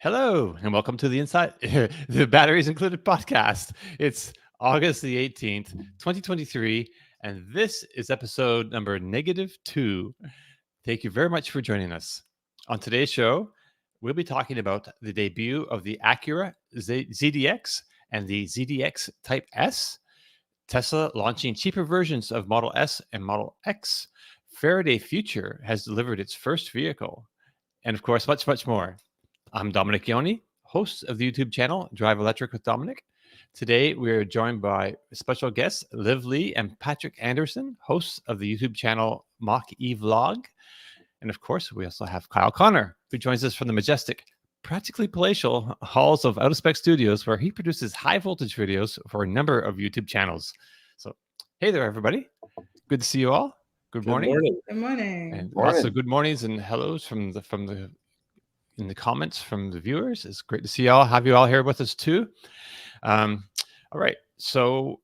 Hello, and welcome to the Inside the Batteries Included podcast. It's August the 18th, 2023, and this is episode number -2. Thank you very much for joining us. On today's show, we'll be talking about the debut of the Acura ZDX and the ZDX Type S, Tesla launching cheaper versions of Model S and Model X, Faraday Future has delivered its first vehicle, and of course, much, much more. I'm Dominic Ioni, host of the YouTube channel Drive Electric with Dominic. Today, we're joined by special guests Leigh and Patrick Anderson, hosts of the YouTube channel Mach-E Vlog. And of course, we also have Kyle Connor, who joins us from the majestic, practically palatial halls of Out of Spec Studios, where he produces high voltage videos for a number of YouTube channels. So, hey there, everybody. Good to see you all. Good morning. Good morning. And lots of good mornings and hellos from the in the comments from the viewers. It's great to see y'all, have you all here with us too. All right, so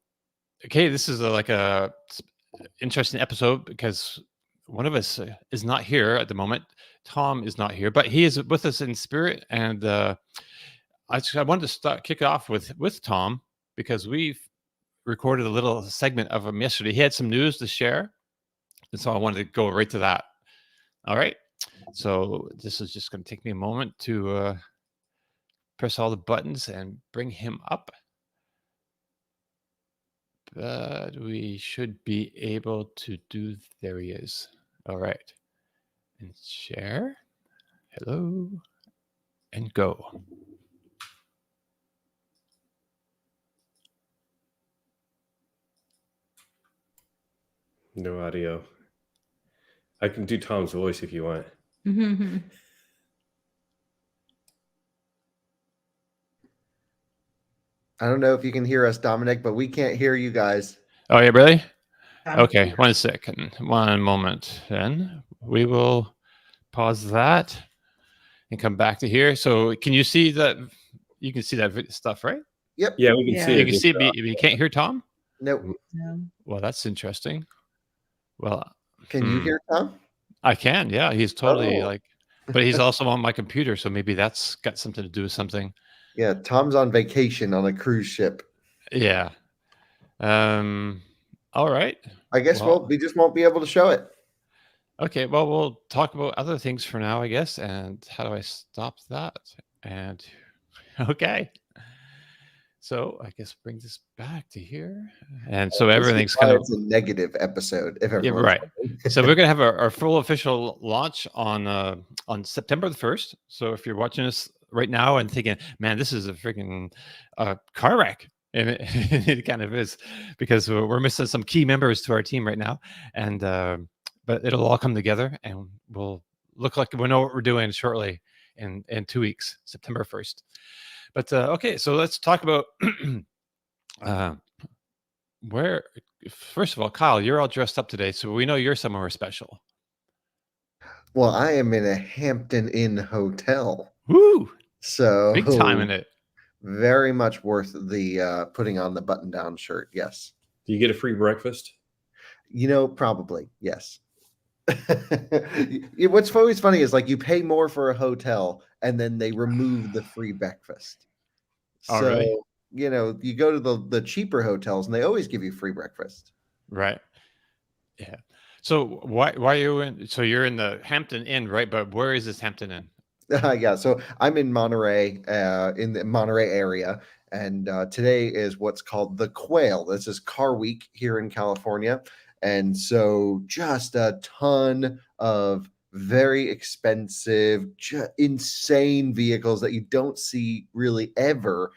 okay, this is like a interesting episode because one of us is not here at the moment. Tom is not here, but he is with us in spirit, and I wanted to kick off with Tom because we've recorded a little segment of him yesterday. He had some news to share, and so I wanted to go right to that. All right. So this is just going to take me a moment to press all the buttons and bring him up. But we should be able to do, there he is. All right. And share. Hello. And go. No audio. I can do Tom's voice if you want. I don't know if you can hear us, Dominic, but we can't hear you guys. Oh, yeah, really? Okay, 1 second. 1 moment. Then we will pause that and come back to here. So can you see that? You can see that stuff, right? Yep. Yeah, we can see it. You can see me. You can't hear Tom? Nope. Well, that's interesting. Well, can you hear Tom? I can, yeah. He's totally but he's also on my computer, so maybe that's got something to do with something. Yeah, Tom's on vacation on a cruise ship. Yeah. All right. I guess we just won't be able to show it. Okay, well, we'll talk about other things for now, I guess. And how do I stop that? And okay. So I guess bring this back to here, and so everything's kind of a negative episode. If yeah, right. So we're gonna have our full official launch on September the 1st. So if you're watching us right now and thinking, "Man, this is a freaking car wreck," and it kind of is because we're missing some key members to our team right now, and but it'll all come together, and we'll look like we know what we're doing shortly in 2 weeks, September 1st. But okay, so let's talk about where. First of all, Kyle, you're all dressed up today, so we know you're somewhere special. Well, I am in a Hampton Inn hotel. Woo! So big time in it. Very much worth the putting on the button-down shirt. Yes. Do you get a free breakfast? Probably yes. What's always funny is like you pay more for a hotel and then they remove the free breakfast. Oh, so really? You go to the cheaper hotels and they always give you free breakfast. Right. Yeah. So why are you in? So you're in the Hampton Inn, right? But where is this Hampton Inn? Yeah. So I'm in Monterey, in the Monterey area, and today is what's called the Quail. This is Car Week here in California. And so just a ton of very expensive, insane vehicles that you don't see really ever,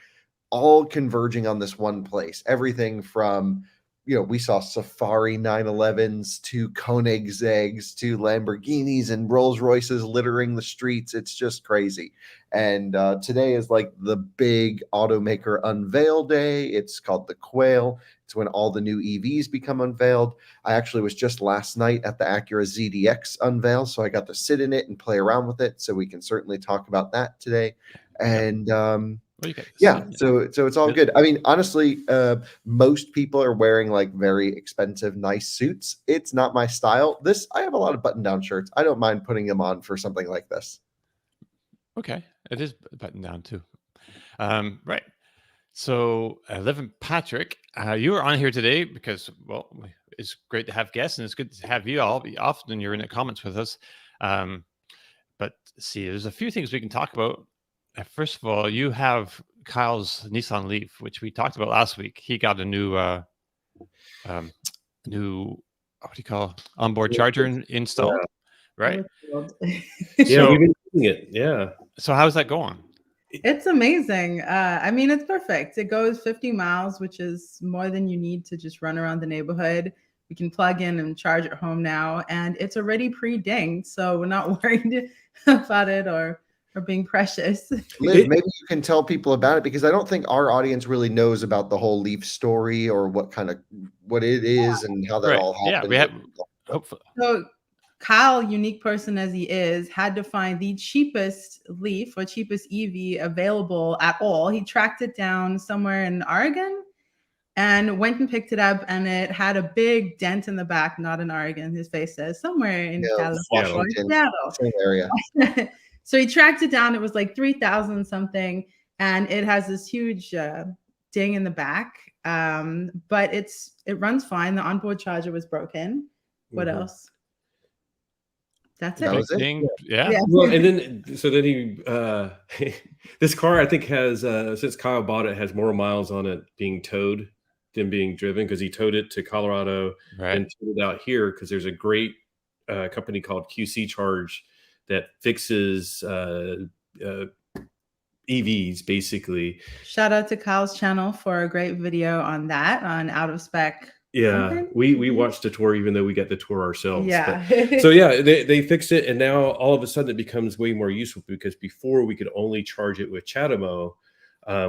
all converging on this one place. Everything from, we saw Safari 911s to Koenigseggs to Lamborghinis and Rolls Royces littering the streets. It's just crazy. And today is like the big automaker unveil day. It's called the Quail. It's when all the new EVs become unveiled. I actually was just last night at the Acura ZDX unveil, so I got to sit in it and play around with it. So we can certainly talk about that today. And yeah, so it's all good. I mean, honestly, most people are wearing like very expensive, nice suits. It's not my style. I have a lot of button-down shirts. I don't mind putting them on for something like this. Okay. It is buttoned down too. Right. So, Livin Patrick, you are on here today because, well, it's great to have guests and it's good to have you all. Often you're in the comments with us. But see, there's a few things we can talk about. First of all, you have Kyle's Nissan Leaf, which we talked about last week. He got a new, what do you call onboard charger installed, right? Yeah, So- we've been doing it. Yeah. So how's that going? It's amazing. I mean, it's perfect. It goes 50 miles, which is more than you need to just run around the neighborhood. We can plug in and charge at home now, and it's already pre-dinged, so we're not worried about it or being precious. Liz, maybe you can tell people about it, because I don't think our audience really knows about the whole Leaf story or what it is and how that Right. all Yeah, happened. we have. Hopefully, So Kyle, unique person as he is, had to find the cheapest Leaf or cheapest EV available at all. He tracked it down somewhere in Oregon and went and picked it up, and it had a big dent in the back, not in Oregon, his face says, somewhere in California. Washington, Seattle. same area. So he tracked it down. It was like 3,000 something, and it has this huge ding in the back. But it runs fine. The onboard charger was broken. What else? That's That it. was it? thing, yeah. Well, and then he this car, I think, has since Kyle bought it, has more miles on it being towed than being driven, because he towed it to Colorado Right. and towed it out here because there's a great company called QC Charge that fixes EVs basically. Shout out to Kyle's channel for a great video on that, on out of spec. Yeah, something. we watched the tour, even though we got the tour ourselves. Yeah. But, so yeah, they fixed it, and now all of a sudden it becomes way more useful, because before we could only charge it with CHAdeMO,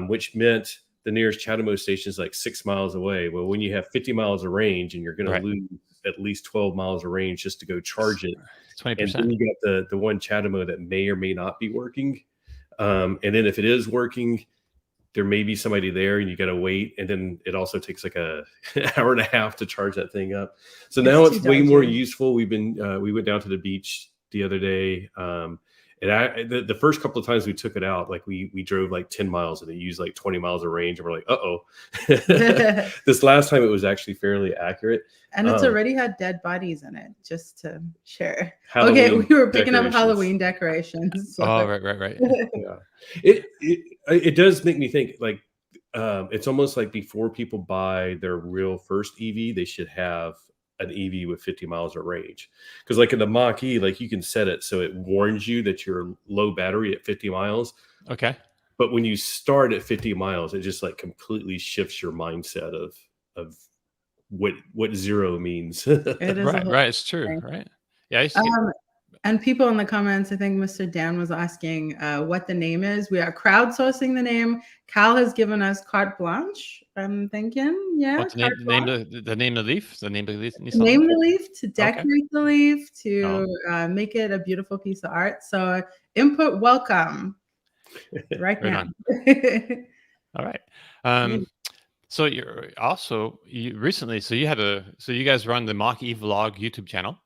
which meant the nearest CHAdeMO station is like 6 miles away. Well, when you have 50 miles of range, and you're going Right. to lose at least 12 miles of range just to go charge it, 20%. and then you got the one CHAdeMO that may or may not be working, and then if it is working, there may be somebody there and you got to wait. And then it also takes like an hour and a half to charge that thing up. So now it's way more useful. We went down to the beach the other day. And the first couple of times we took it out, like we drove like 10 miles and it used like 20 miles of range. And we're like, uh-oh. This last time it was actually fairly accurate. And it's already had dead bodies in it, just to share. Halloween okay, we were picking up decorations. Halloween decorations. So. Oh, right. Yeah. It does make me think, like, it's almost like before people buy their real first EV, they should have an EV with 50 miles of range. Because like in the Mach-E, like you can set it so it warns you that you're low battery at 50 miles. Okay. But when you start at 50 miles, it just like completely shifts your mindset of what zero means. It is Right. It's true. thing. Right. Yeah. I used to get- And people in the comments, I think Mr. Dan was asking what the name is. We are crowdsourcing the name. Cal has given us carte blanche, I'm thinking. Yeah. what's the name of the Leaf? The name of the Leaf? Nissan Name Leaf? the Leaf, to decorate the Leaf, to make it a beautiful piece of art. So input welcome right now. All right. So you're also recently. So you guys run the Mach-E vlog YouTube channel,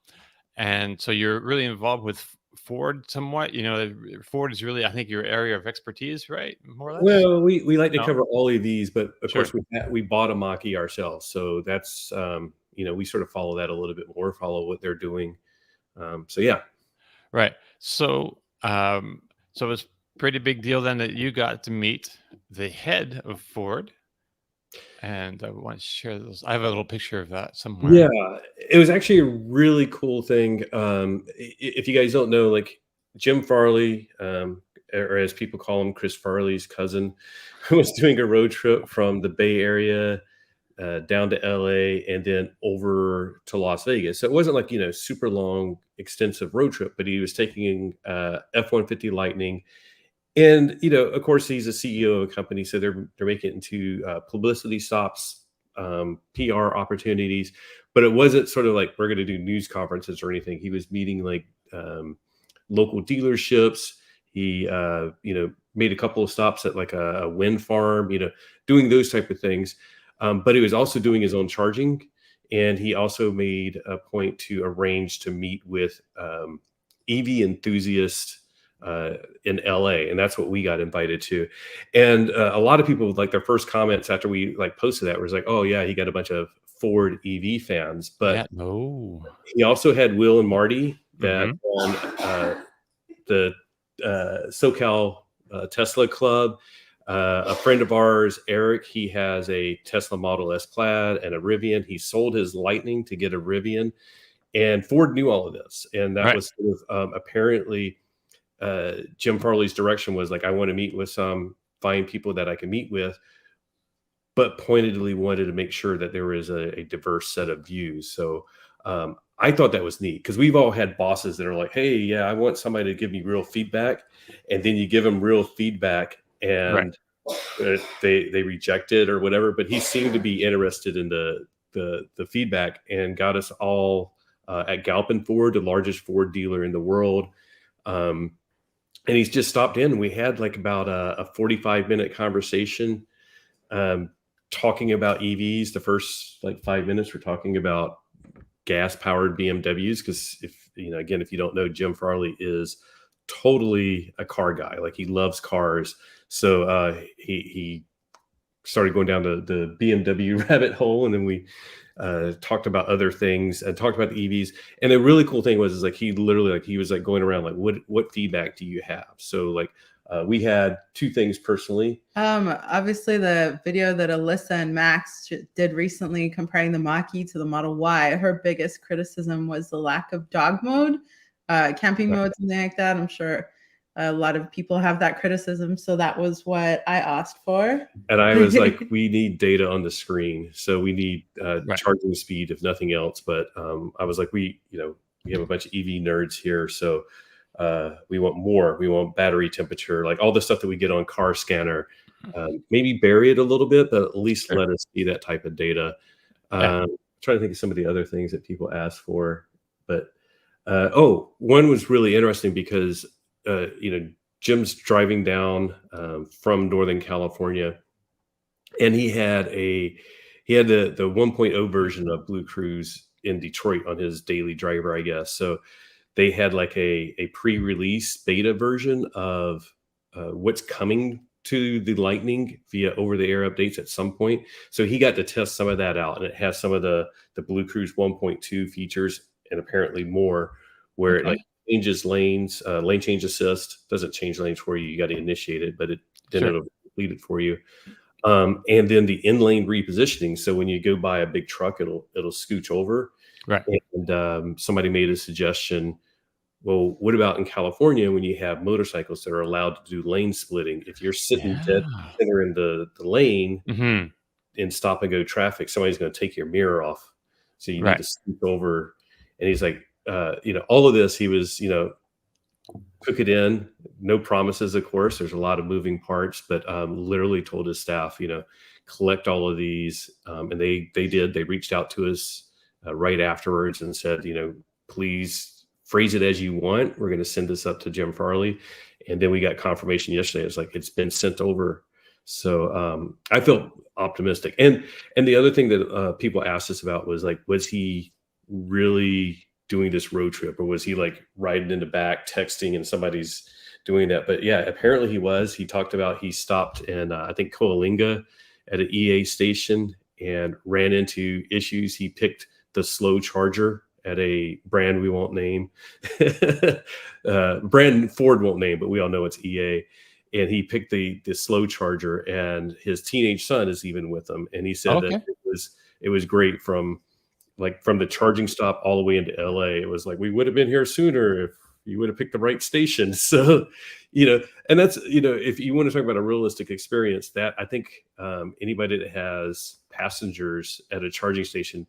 and so you're really involved with Ford somewhat. You know, Ford is really, I think, your area of expertise, right? More or less. Well, we like to cover all of these, but of Sure. course we bought a Mach-E ourselves, so that's we sort of follow that a little bit more, follow what they're doing. So yeah, Right. So so it's a pretty big deal then that you got to meet the head of Ford. And I want to share those. I have a little picture of that somewhere. yeah, it was actually a really cool thing. If you guys don't know, like Jim Farley, or as people call him, Chris Farley's cousin, was doing a road trip from the Bay Area down to LA and then over to Las Vegas. So it wasn't like, super long, extensive road trip, but he was taking F-150 Lightning. And, of course, he's a CEO of a company, so they're making it into publicity stops, PR opportunities. But it wasn't sort of like we're going to do news conferences or anything. He was meeting like local dealerships. He, made a couple of stops at like a wind farm, doing those type of things. But he was also doing his own charging. And he also made a point to arrange to meet with EV enthusiasts in LA, and that's what we got invited to. And a lot of people, like, their first comments after we like posted that was like, "Oh yeah, he got a bunch of Ford EV fans." But Yeah, no. he also had Will and Marty that Mhm. on the SoCal Tesla Club. A friend of ours, Eric, he has a Tesla Model S Plaid and a Rivian. He sold his Lightning to get a Rivian, and Ford knew all of this. And that Right. was sort of, apparently Jim Farley's direction was like, I want to meet with some fine people that I can meet with, but pointedly wanted to make sure that there was a diverse set of views. So I thought that was neat, because we've all had bosses that are like, hey, yeah, I want somebody to give me real feedback. And then you give them real feedback and they reject it or whatever. But he seemed to be interested in the feedback, and got us all at Galpin Ford, the largest Ford dealer in the world. And he's just stopped in. We had like about a 45-minute conversation talking about EVs. The first like 5 minutes, we're talking about gas-powered BMWs, because if you don't know, Jim Farley is totally a car guy. Like, he loves cars. So he started going down the BMW rabbit hole, and then we talked about other things and talked about the EVs. And the really cool thing was like, he literally, like, he was like going around like, what feedback do you have? So like we had two things personally. Obviously the video that Alyssa and Max did recently comparing the Mach-E to the Model Y, her biggest criticism was the lack of dog mode, camping mode, something like that. I'm sure a lot of people have that criticism. So that was what I asked for. And I was like, we need data on the screen. So we need charging speed, if nothing else. But I was like, we have a bunch of EV nerds here. So we want more. We want battery temperature, like all the stuff that we get on Car Scanner. Maybe bury it a little bit, but at least let us see that type of data. Trying to think of some of the other things that people asked for. But one was really interesting because Jim's driving down from Northern California, and he had the 1.0 version of Blue Cruise in Detroit on his daily driver, I guess. So they had like a pre-release beta version of what's coming to the Lightning via over-the-air updates at some point. So he got to test some of that out, and it has some of the Blue Cruise 1.2 features, and apparently more, where it like changes lanes, lane change assist. Doesn't change lanes for you. You got to initiate it, but it'll complete it for you. And then the in-lane repositioning. So when you go by a big truck, it'll scooch over. Right. And somebody made a suggestion. Well, what about in California when you have motorcycles that are allowed to do lane splitting? If you're sitting dead center in the lane in stop and go traffic, somebody's going to take your mirror off. So you need to scoot over. And he's like, all of this, he was, cook it in, no promises, of course. There's a lot of moving parts, but literally told his staff, collect all of these. And they did. They reached out to us right afterwards and said, please phrase it as you want. We're going to send this up to Jim Farley. And then we got confirmation yesterday. It's like, it's been sent over. So I felt optimistic. And the other thing that people asked us about was like, was he really doing this road trip, or was he like riding in the back texting and somebody's doing that? But yeah, apparently he was. He talked about he stopped in I think Coalinga at an EA station and ran into issues. He picked the slow charger at a brand we won't name, brand Ford won't name, but we all know it's EA. And he picked the slow charger, and his teenage son is even with him. And he said that it was great from the charging stop all the way into LA. It was like, we would have been here sooner if you would have picked the right station. So, and that's, if you want to talk about a realistic experience, that I think anybody that has passengers at a charging station,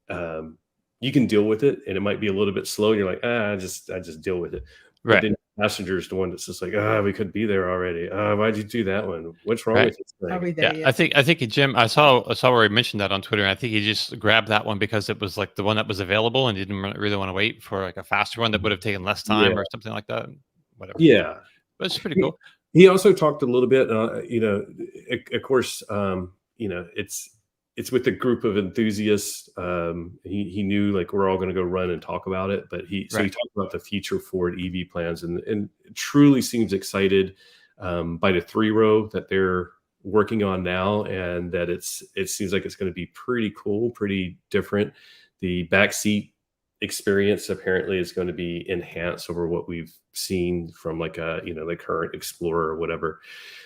you can deal with it, and it might be a little bit slow. And you're like, I just deal with it. Right. But then passenger is the one that's just like, we could be there already. Why'd you do that one? What's wrong with this thing? Are we there yet? I think Jim, I saw where he mentioned that on Twitter, and I think he just grabbed that one because it was like the one that was available, and he didn't really want to wait for like a faster one that would have taken less time or something like that. Whatever. Yeah, but it's pretty cool. He also talked a little bit, of course, it's it's with a group of enthusiasts. He knew like we're all going to go run and talk about it, but he talked about the future Ford EV plans and truly seems excited by the 3-row that they're working on now, and that it seems like it's going to be pretty cool, pretty different. The backseat experience apparently is going to be enhanced over what we've seen from like the current Explorer or whatever.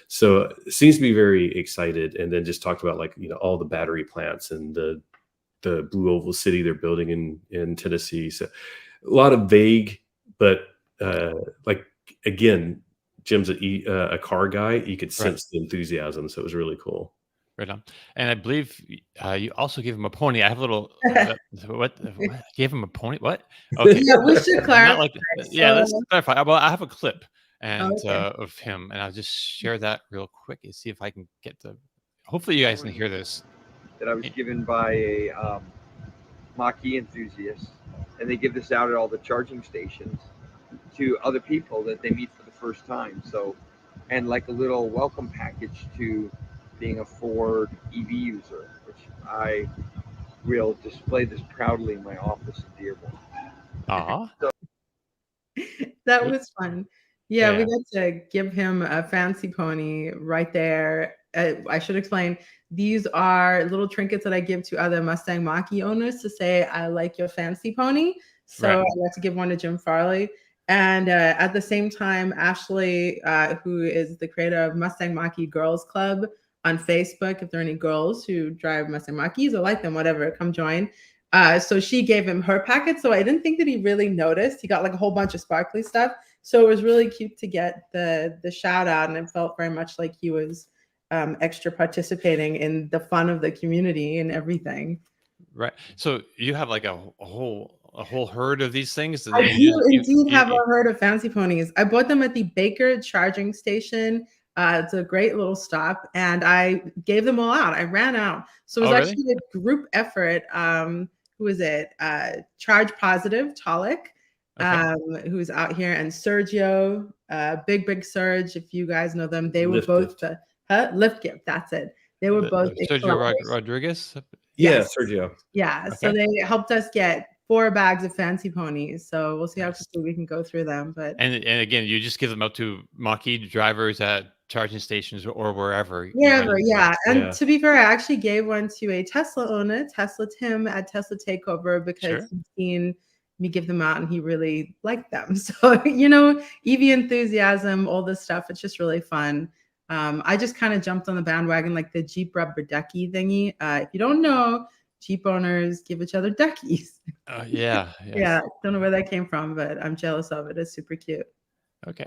So it seems to be very excited, and then just talked about like all the battery plants and the Blue Oval City they're building in Tennessee. So a lot of vague, but like again, Jim's a car guy. You could sense the enthusiasm, so it was really cool. Right on. And I believe you also gave him a pony. I have a little what? Gave him a pony? What? Okay. Yeah, we should clarify. Let's clarify. Well, I have a clip of him, and I'll just share that real quick and see if I can get the. Hopefully, you guys can hear this. That I was given by a Mach-E enthusiast, and they give this out at all the charging stations to other people that they meet for the first time. So, and like a little welcome package to being a Ford EV user, which I will display this proudly in my office in Dearborn. That was fun. Yeah, we got to give him a fancy pony right there. I should explain, these are little trinkets that I give to other Mustang Mach-E owners to say, I like your fancy pony. So I got to give one to Jim Farley. And at the same time, Ashley, who is the creator of Mustang Mach-E Girls Club on Facebook, if there are any girls who drive Mustang Mach-Es or like them, whatever, come join. So she gave him her packet. So I didn't think that he really noticed. He got like a whole bunch of sparkly stuff. So it was really cute to get the shout out. And it felt very much like he was extra participating in the fun of the community and everything. Right. So you have like a whole herd of these things? I do indeed have a herd of fancy ponies. I bought them at the Baker charging station. It's a great little stop, and I gave them all out. I ran out. So it was actually a group effort. Who is it? Charge Positive, Talik, who's out here, and Sergio, Big Serge, if you guys know them. They were both Lift Gift, that's it. They were both Sergio Rodriguez? Yes. Sergio. Yeah, so they helped us get 4 bags of fancy ponies. So we'll see how quickly we can go through them. But and again, you just give them out to Mach-E drivers at charging stations or wherever. Wherever, And to be fair, I actually gave one to a Tesla owner, Tesla Tim at Tesla Takeover, because he'd seen me give them out and he really liked them. So, EV enthusiasm, all this stuff, it's just really fun. I just kind of jumped on the bandwagon like the Jeep rubber ducky thingy. If you don't know, Jeep owners give each other duckies. Yeah. Don't know where that came from, but I'm jealous of it. It's super cute. Okay.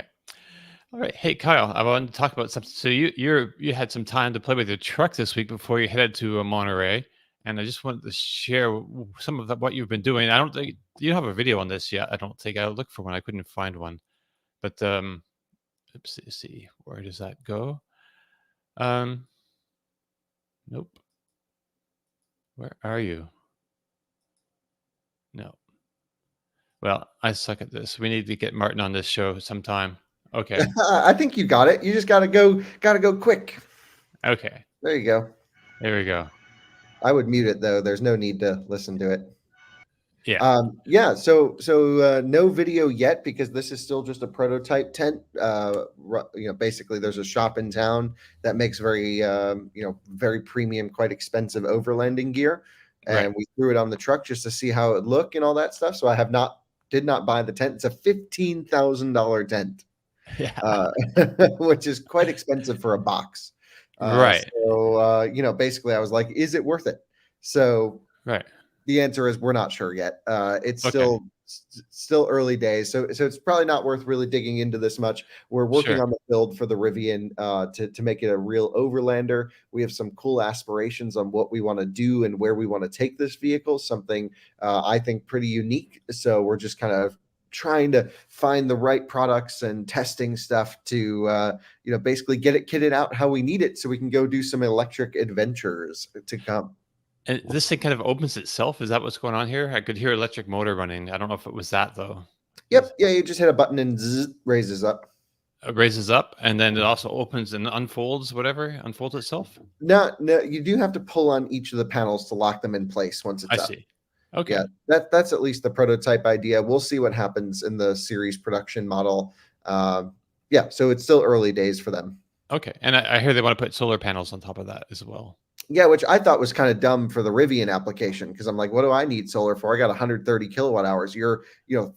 All right. Hey, Kyle, I wanted to talk about something. So you had some time to play with your truck this week before you headed to Monterey, and I just wanted to share some of what you've been doing. I don't think you have a video on this yet. I don't think I looked for one. I couldn't find one, but let's see, where does that go? Nope. Where are you? No. Well, I suck at this. We need to get Martin on this show sometime. Okay. I think you got it. You just gotta go quick. Okay. There you go. There we go. I would mute it though. There's no need to listen to it. Yeah. So no video yet because this is still just a prototype tent. Basically there's a shop in town that makes very very premium, quite expensive overlanding gear. And we threw it on the truck just to see how it looked and all that stuff. So I did not buy the tent. It's a $15,000 tent. Yeah. Which is quite expensive for a box. So basically I was like, is it worth it? So the answer is we're not sure yet. It's still early days. So it's probably not worth really digging into this much. We're working on the build for the Rivian to make it a real overlander. We have some cool aspirations on what we want to do and where we want to take this vehicle, something I think pretty unique. So we're just kind of trying to find the right products and testing stuff to basically get it kitted out how we need it so we can go do some electric adventures to come. And this thing kind of opens itself. Is that what's going on here? I could hear electric motor running. I don't know if it was that though. Yep. Yeah, you just hit a button and zzz, raises up. raises up, and then it also opens and unfolds itself. No, you do have to pull on each of the panels to lock them in place once I it's up. see. Okay. Yeah, that's at least the prototype idea. We'll see what happens in the series production model. Yeah, so it's still early days for them. Okay, and I hear they want to put solar panels on top of that as well. Yeah, which I thought was kind of dumb for the Rivian application, because I'm like, what do I need solar for? I got 130 kilowatt hours. Your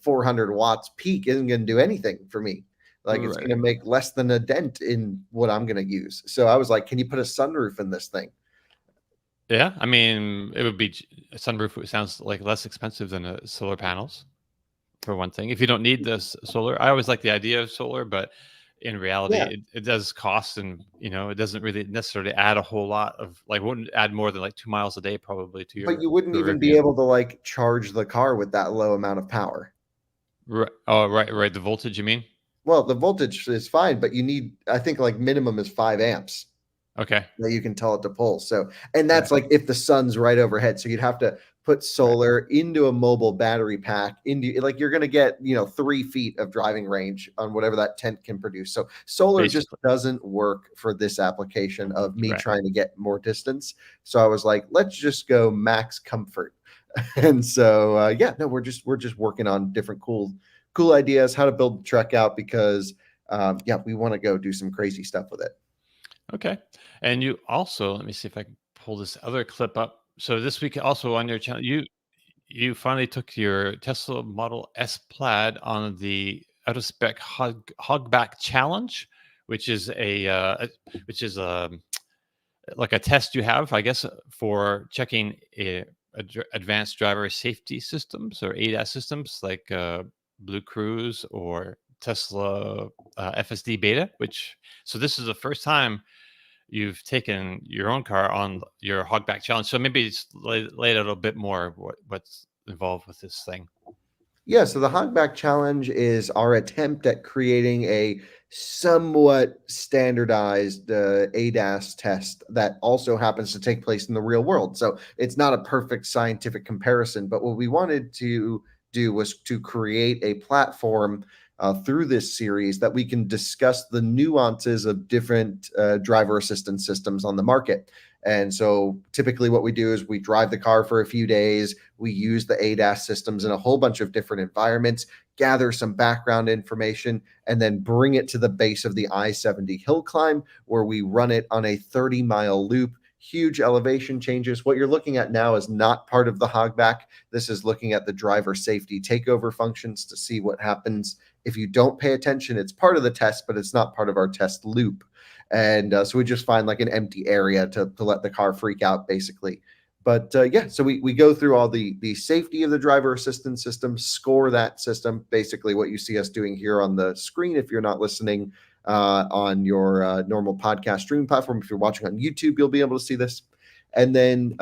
400 watts peak isn't going to do anything for me. Like, it's Right. going to make less than a dent in what I'm going to use. So I was like, can you put a sunroof in this thing? Yeah, I mean, it would be a sunroof. It sounds like less expensive than solar panels, for one thing. If you don't need this solar, I always like the idea of solar, but in reality, Yeah. it does cost, and it doesn't really necessarily add a whole lot of, like, wouldn't add more than like 2 miles a day probably to your. But you wouldn't your even be Rivian. able to like charge the car with that low amount of power. Right. Oh, right. The voltage, you mean? Well, the voltage is fine, but you need, I think, like minimum is 5 amps Okay. that you can tell it to pull. So, and that's like if the sun's right overhead. So you'd have to put solar into a mobile battery pack, into, like, you're going to get 3 feet of driving range on whatever that tent can produce. So solar just Basically. doesn't work for this application of me Right. trying to get more distance. So I was like, let's just go max comfort. And so yeah, no, we're just working on different cool ideas, how to build the truck out, because yeah, we want to go do some crazy stuff with it. Okay. And you also, let me see if I can pull this other clip up. So this week also on your channel, you finally took your Tesla Model S Plaid on the out of spec Hogback challenge, which is like a test you have, I guess, for checking advanced driver safety systems or ADAS systems like Blue Cruise or Tesla FSD Beta. So this is the first time you've taken your own car on your Hogback challenge. So maybe it's lay out a little bit more what's involved with this thing. Yeah, so the Hogback Challenge is our attempt at creating a somewhat standardized ADAS test that also happens to take place in the real world. So it's not a perfect scientific comparison, but what we wanted to do was to create a platform through this series that we can discuss the nuances of different driver assistance systems on the market. And so typically what we do is we drive the car for a few days, we use the ADAS systems in a whole bunch of different environments, gather some background information, and then bring it to the base of the I-70 hill climb, where we run it on a 30-mile loop. Huge elevation changes. What you're looking at now is not part of the Hogback. This is looking at the driver safety takeover functions to see what happens if you don't pay attention. It's part of the test, but it's not part of our test loop. And so we just find like an empty area to let the car freak out, basically. But yeah, so we go through all the safety of the driver assistance system, score that system, basically what you see us doing here on the screen if you're not listening on your normal podcast streaming platform. If you're watching on YouTube, you'll be able to see this. And then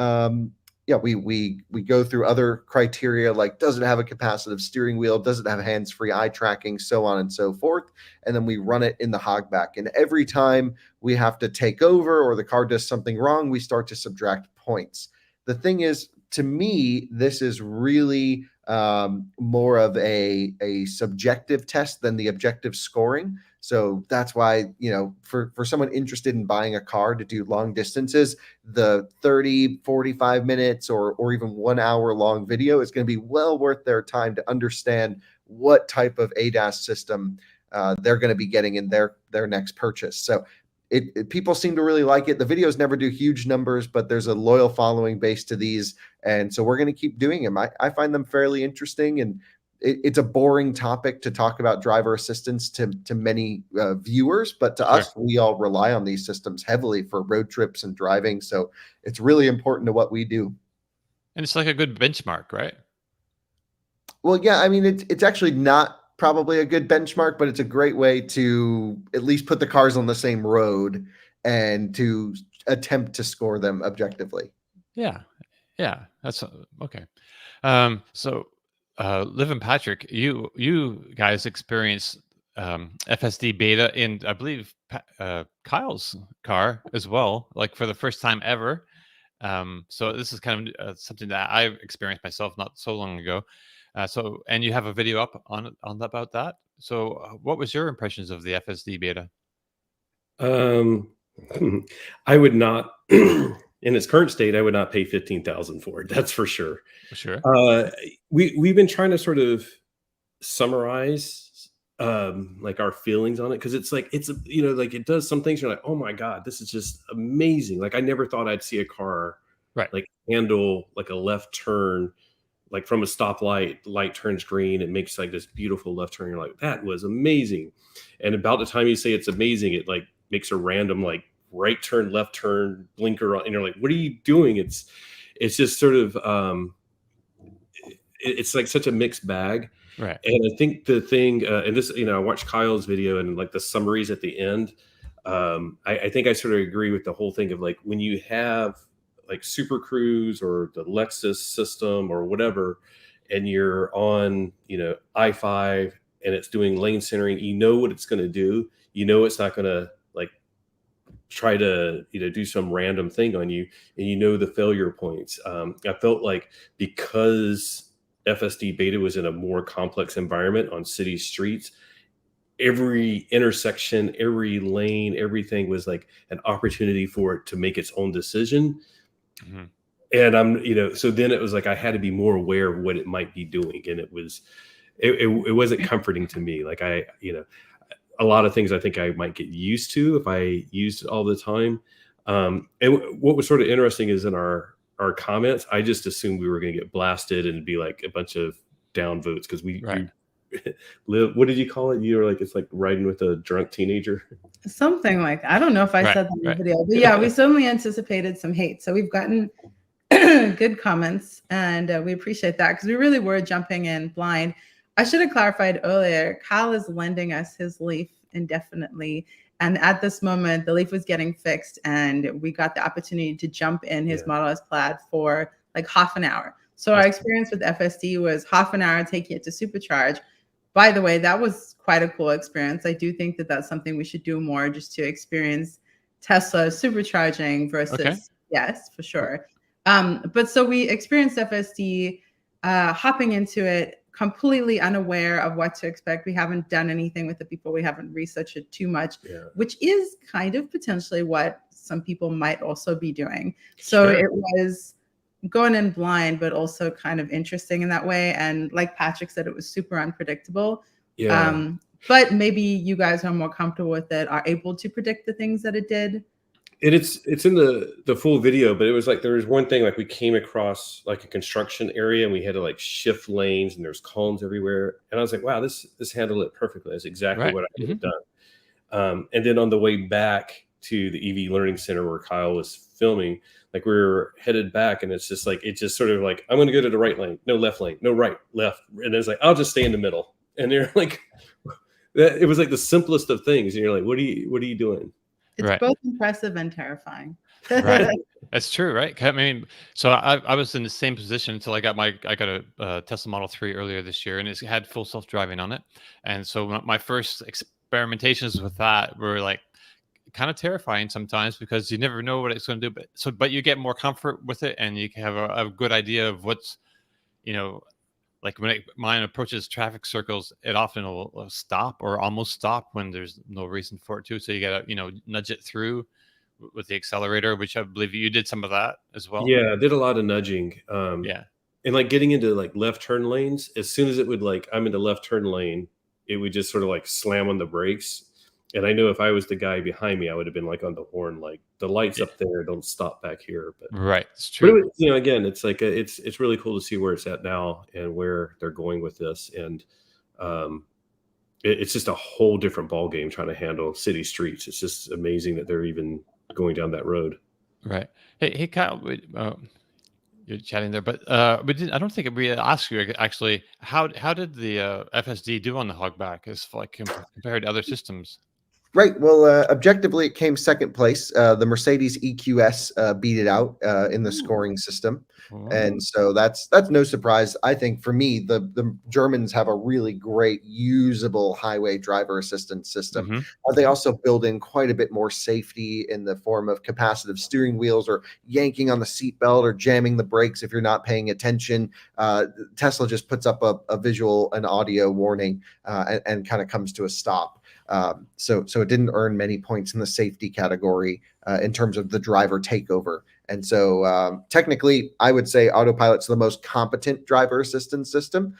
yeah, we go through other criteria, like does it have a capacitive steering wheel, does it have hands-free eye tracking, so on and so forth. And then we run it in the Hogback. And every time we have to take over or the car does something wrong, we start to subtract points. The thing is, to me, this is really more of a subjective test than the objective scoring. So that's why, for someone interested in buying a car to do long distances, the 30, 45 minutes or even 1 hour long video is going to be well worth their time to understand what type of ADAS system they're going to be getting in their next purchase. So people seem to really like it. The videos never do huge numbers, but there's a loyal following base to these. And so we're going to keep doing them. I find them fairly interesting, and it's a boring topic to talk about driver assistance to many viewers, but to us, we all rely on these systems heavily for road trips and driving. So it's really important to what we do. And it's like a good benchmark, right? Well, yeah, I mean, it's actually not probably a good benchmark, but it's a great way to at least put the cars on the same road and to attempt to score them objectively. Yeah, that's okay. So Liv and Patrick, you guys experienced FSD Beta in, I believe, Kyle's car as well, like for the first time ever. So this is kind of something that I experienced myself not so long ago. And you have a video up on about that. So, what was your impressions of the FSD beta? Um, I would not, in its current state, I would not pay 15,000 for it. That's for sure. Sure. We've been trying to sort of summarize like our feelings on it, because it's like like it does some things you're like, oh my god, this is just amazing. Like I never thought I'd see a car Right. like handle like a left turn, like from a stoplight, the light turns green, it makes like this beautiful left turn. You're like, that was amazing. And about the time you say it's amazing, it like makes a random like right turn, left turn, blinker on, and you're like, what are you doing? It's just sort of it's like such a mixed bag. Right. And I think the thing, and this, I watched Kyle's video and like the summaries at the end. I think I sort of agree with the whole thing of like when you have like Super Cruise or the Lexus system or whatever, and you're on, I-5 and it's doing lane centering, you know what it's going to do. You know it's not going to like try to do some random thing on you, and you know the failure points. I felt like because FSD Beta was in a more complex environment on city streets, every intersection, every lane, everything was like an opportunity for it to make its own decision. Mm-hmm. And I'm, so then it was like I had to be more aware of what it might be doing, and it wasn't comforting to me. Like a lot of things I think I might get used to if I used it all the time. And what was sort of interesting is in our comments, I just assumed we were going to get blasted and be like a bunch of down votes because we live. What did you call it? You were like, it's like riding with a drunk teenager. Something like, I don't know if I said that in the video, but yeah, we certainly anticipated some hate. So we've gotten good comments, and we appreciate that because we really were jumping in blind. I should have clarified earlier, Kyle is lending us his Leaf indefinitely. And at this moment, the Leaf was getting fixed, and we got the opportunity to jump in his Model S Plaid for like half an hour. So our experience with FSD was half an hour taking it to supercharge. By the way, that was quite a cool experience. I do think that that's something we should do more, just to experience Tesla supercharging versus, yes, for sure. But so we experienced FSD, hopping into it, completely unaware of what to expect. We haven't done anything with it before. We haven't researched it too much, which is kind of potentially what some people might also be doing. So it was going in blind, but also kind of interesting in that way. And like Patrick said, it was super unpredictable. But maybe you guys are more comfortable with it, are able to predict the things that it did. And it's in the full video, but it was like there was one thing, like we came across like a construction area and we had to like shift lanes and there's cones everywhere, and I was like, wow, this handled it perfectly. That's exactly what I would have done. And then on the way back to the EV Learning Center where Kyle was filming, like we were headed back, and it's just like it just sort of like, I'm going to go to the right lane, no left lane, no right, left, and it's like I'll just stay in the middle. And they're like, it was like the simplest of things, and you're like, what are you doing? It's both impressive and terrifying. Right. That's true, right? I mean, so I was in the same position until I got a Tesla Model 3 earlier this year, and it had full self-driving on it. And so my first experimentations with that were like kind of terrifying sometimes because you never know what it's going to do. But you get more comfort with it, and you can have a good idea of what's, like when mine approaches traffic circles, it often will stop or almost stop when there's no reason for it to. So you got to, nudge it through with the accelerator, which I believe you did some of that as well. Yeah, I did a lot of nudging. And like getting into like left turn lanes, as soon as it would like, I'm in the left turn lane, it would just sort of like slam on the brakes. And I know if I was the guy behind me, I would have been like on the horn, like the lights up there, don't stop back here. But right, it's true. But, again, it's like it's really cool to see where it's at now and where they're going with this. And it's just a whole different ball game trying to handle city streets. It's just amazing that they're even going down that road. Right. Hey, Kyle. You're chatting there, but we didn't. I don't think we asked you actually. How did the FSD do on the Hogback as like compared to other systems? Right. Well, objectively, it came second place. The Mercedes EQS beat it out in the Ooh. scoring system, Oh. and so that's no surprise. I think for me, the Germans have a really great usable highway driver assistance system. Mhm. They also build in quite a bit more safety in the form of capacitive steering wheels, or yanking on the seatbelt, or jamming the brakes if you're not paying attention. Tesla just puts up a visual and audio warning and kind of comes to a stop. So it didn't earn many points in the safety category in terms of the driver takeover. And so technically, I would say Autopilot's the most competent driver assistance system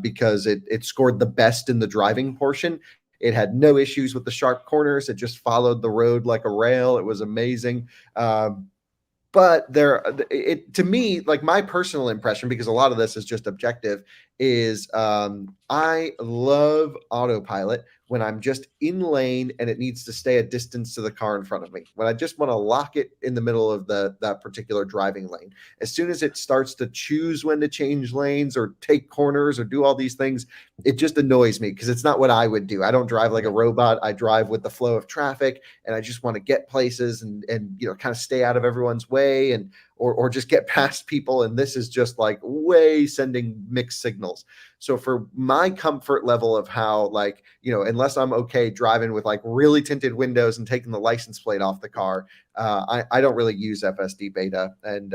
because it scored the best in the driving portion. It had no issues with the sharp corners. It just followed the road like a rail. It was amazing. But to me, like, my personal impression, because a lot of this is just objective, is I love Autopilot when I'm just in lane and it needs to stay a distance to the car in front of me, when I just want to lock it in the middle of that particular driving lane. As soon as it starts to choose when to change lanes or take corners or do all these things, it just annoys me, because it's not what I would do. I don't drive like a robot. I drive with the flow of traffic, and I just want to get places and kind of stay out of everyone's way, and or just get past people. And this is just like way sending mixed signals. So for my comfort level of how, like, unless I'm okay driving with like really tinted windows and taking the license plate off the car, I don't really use FSD Beta. And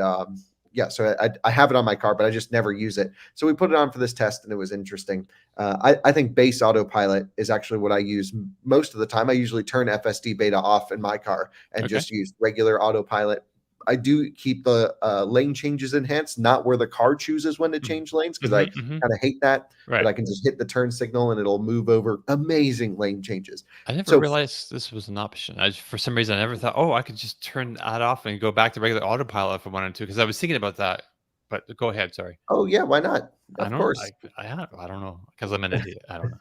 yeah, so I have it on my car, but I just never use it. So we put it on for this test, and it was interesting. I think base Autopilot is actually what I use most of the time. I usually turn FSD Beta off in my car and just use regular Autopilot. I do keep the lane changes enhanced, not where the car chooses when to change lanes, because I kind of hate that. Right. But I can just hit the turn signal and it'll move over. Amazing lane changes. I never So realized this was an option. For some reason, I never thought, oh, I could just turn that off and go back to regular autopilot if I wanted to. Because I was thinking about that. But go ahead. Sorry. oh yeah, why not? I Of don't. course. I don't know, because I'm an idiot. I don't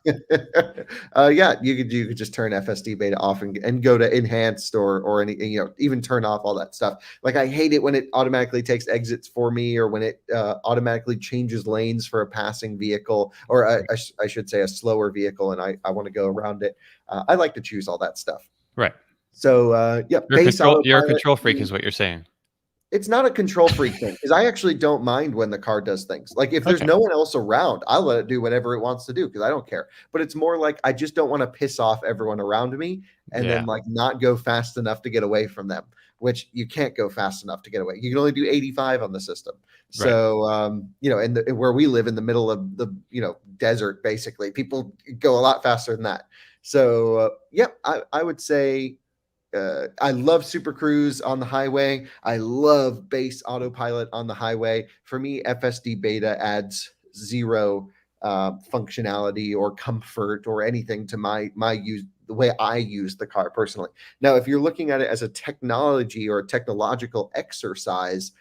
know. Yeah, you could just turn FSD Beta off and go to enhanced or any, even turn off all that stuff. Like, I hate it when it automatically takes exits for me, or when it automatically changes lanes for a passing vehicle, or I should say a slower vehicle, and I want to go around it. I like to choose all that stuff. Right. So yeah, You're a control freak, is what you're saying. It's not a control freak thing, because I actually don't mind when the car does things. Like, if there's no one else around, I'll let it do whatever it wants to do, because I don't care. But it's more like, I just don't want to piss off everyone around me, and then like not go fast enough to get away from them, which you can't go fast enough to get away. You can only do 85 on the system. So and where we live in the middle of the desert, basically, people go a lot faster than that. So yeah, I would say I love Super Cruise on the highway. I love base Autopilot on the highway. For me, FSD Beta adds zero functionality or comfort or anything to my use, the way I use the car personally. Now, if you're looking at it as a technology or a technological exercise,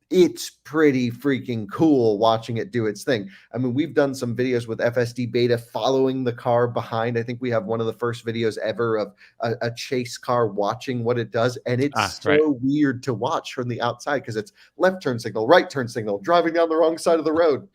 it's pretty freaking cool watching it do its thing. I mean, we've done some videos with FSD Beta following the car behind. I think we have one of the first videos ever of a chase car watching what it does. And it's so weird to watch from the outside, because it's left turn signal, right turn signal, driving down the wrong side of the road,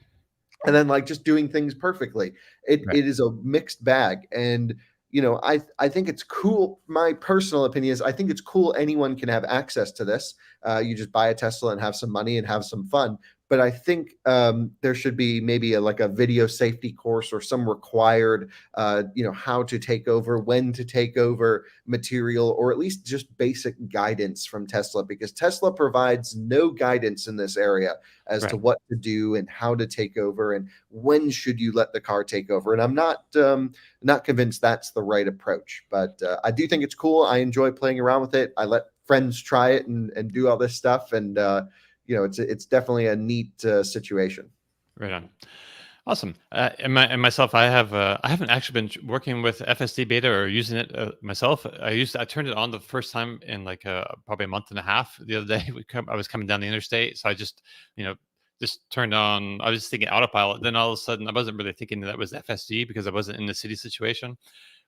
and then like just doing things perfectly. It is a mixed bag. And I think it's cool. My personal opinion is, I think it's cool anyone can have access to this. You just buy a Tesla and have some money and have some fun. But I think there should be maybe a video safety course, or some required, how to take over, when to take over material, or at least just basic guidance from Tesla, because Tesla provides no guidance in this area as to what to do and how to take over and when should you let the car take over. And I'm not convinced that's the right approach, but I do think it's cool. I enjoy playing around with it. I let friends try it and do all this stuff, and it's definitely a neat situation. Right on. Awesome. And myself, I haven't actually been working with FSD Beta or using it myself. I turned it on the first time in like probably a month and a half. The other day, I was coming down the interstate, so I just turned on. I was thinking autopilot. Then all of a sudden, I wasn't really thinking that was FSD, because I wasn't in the city situation.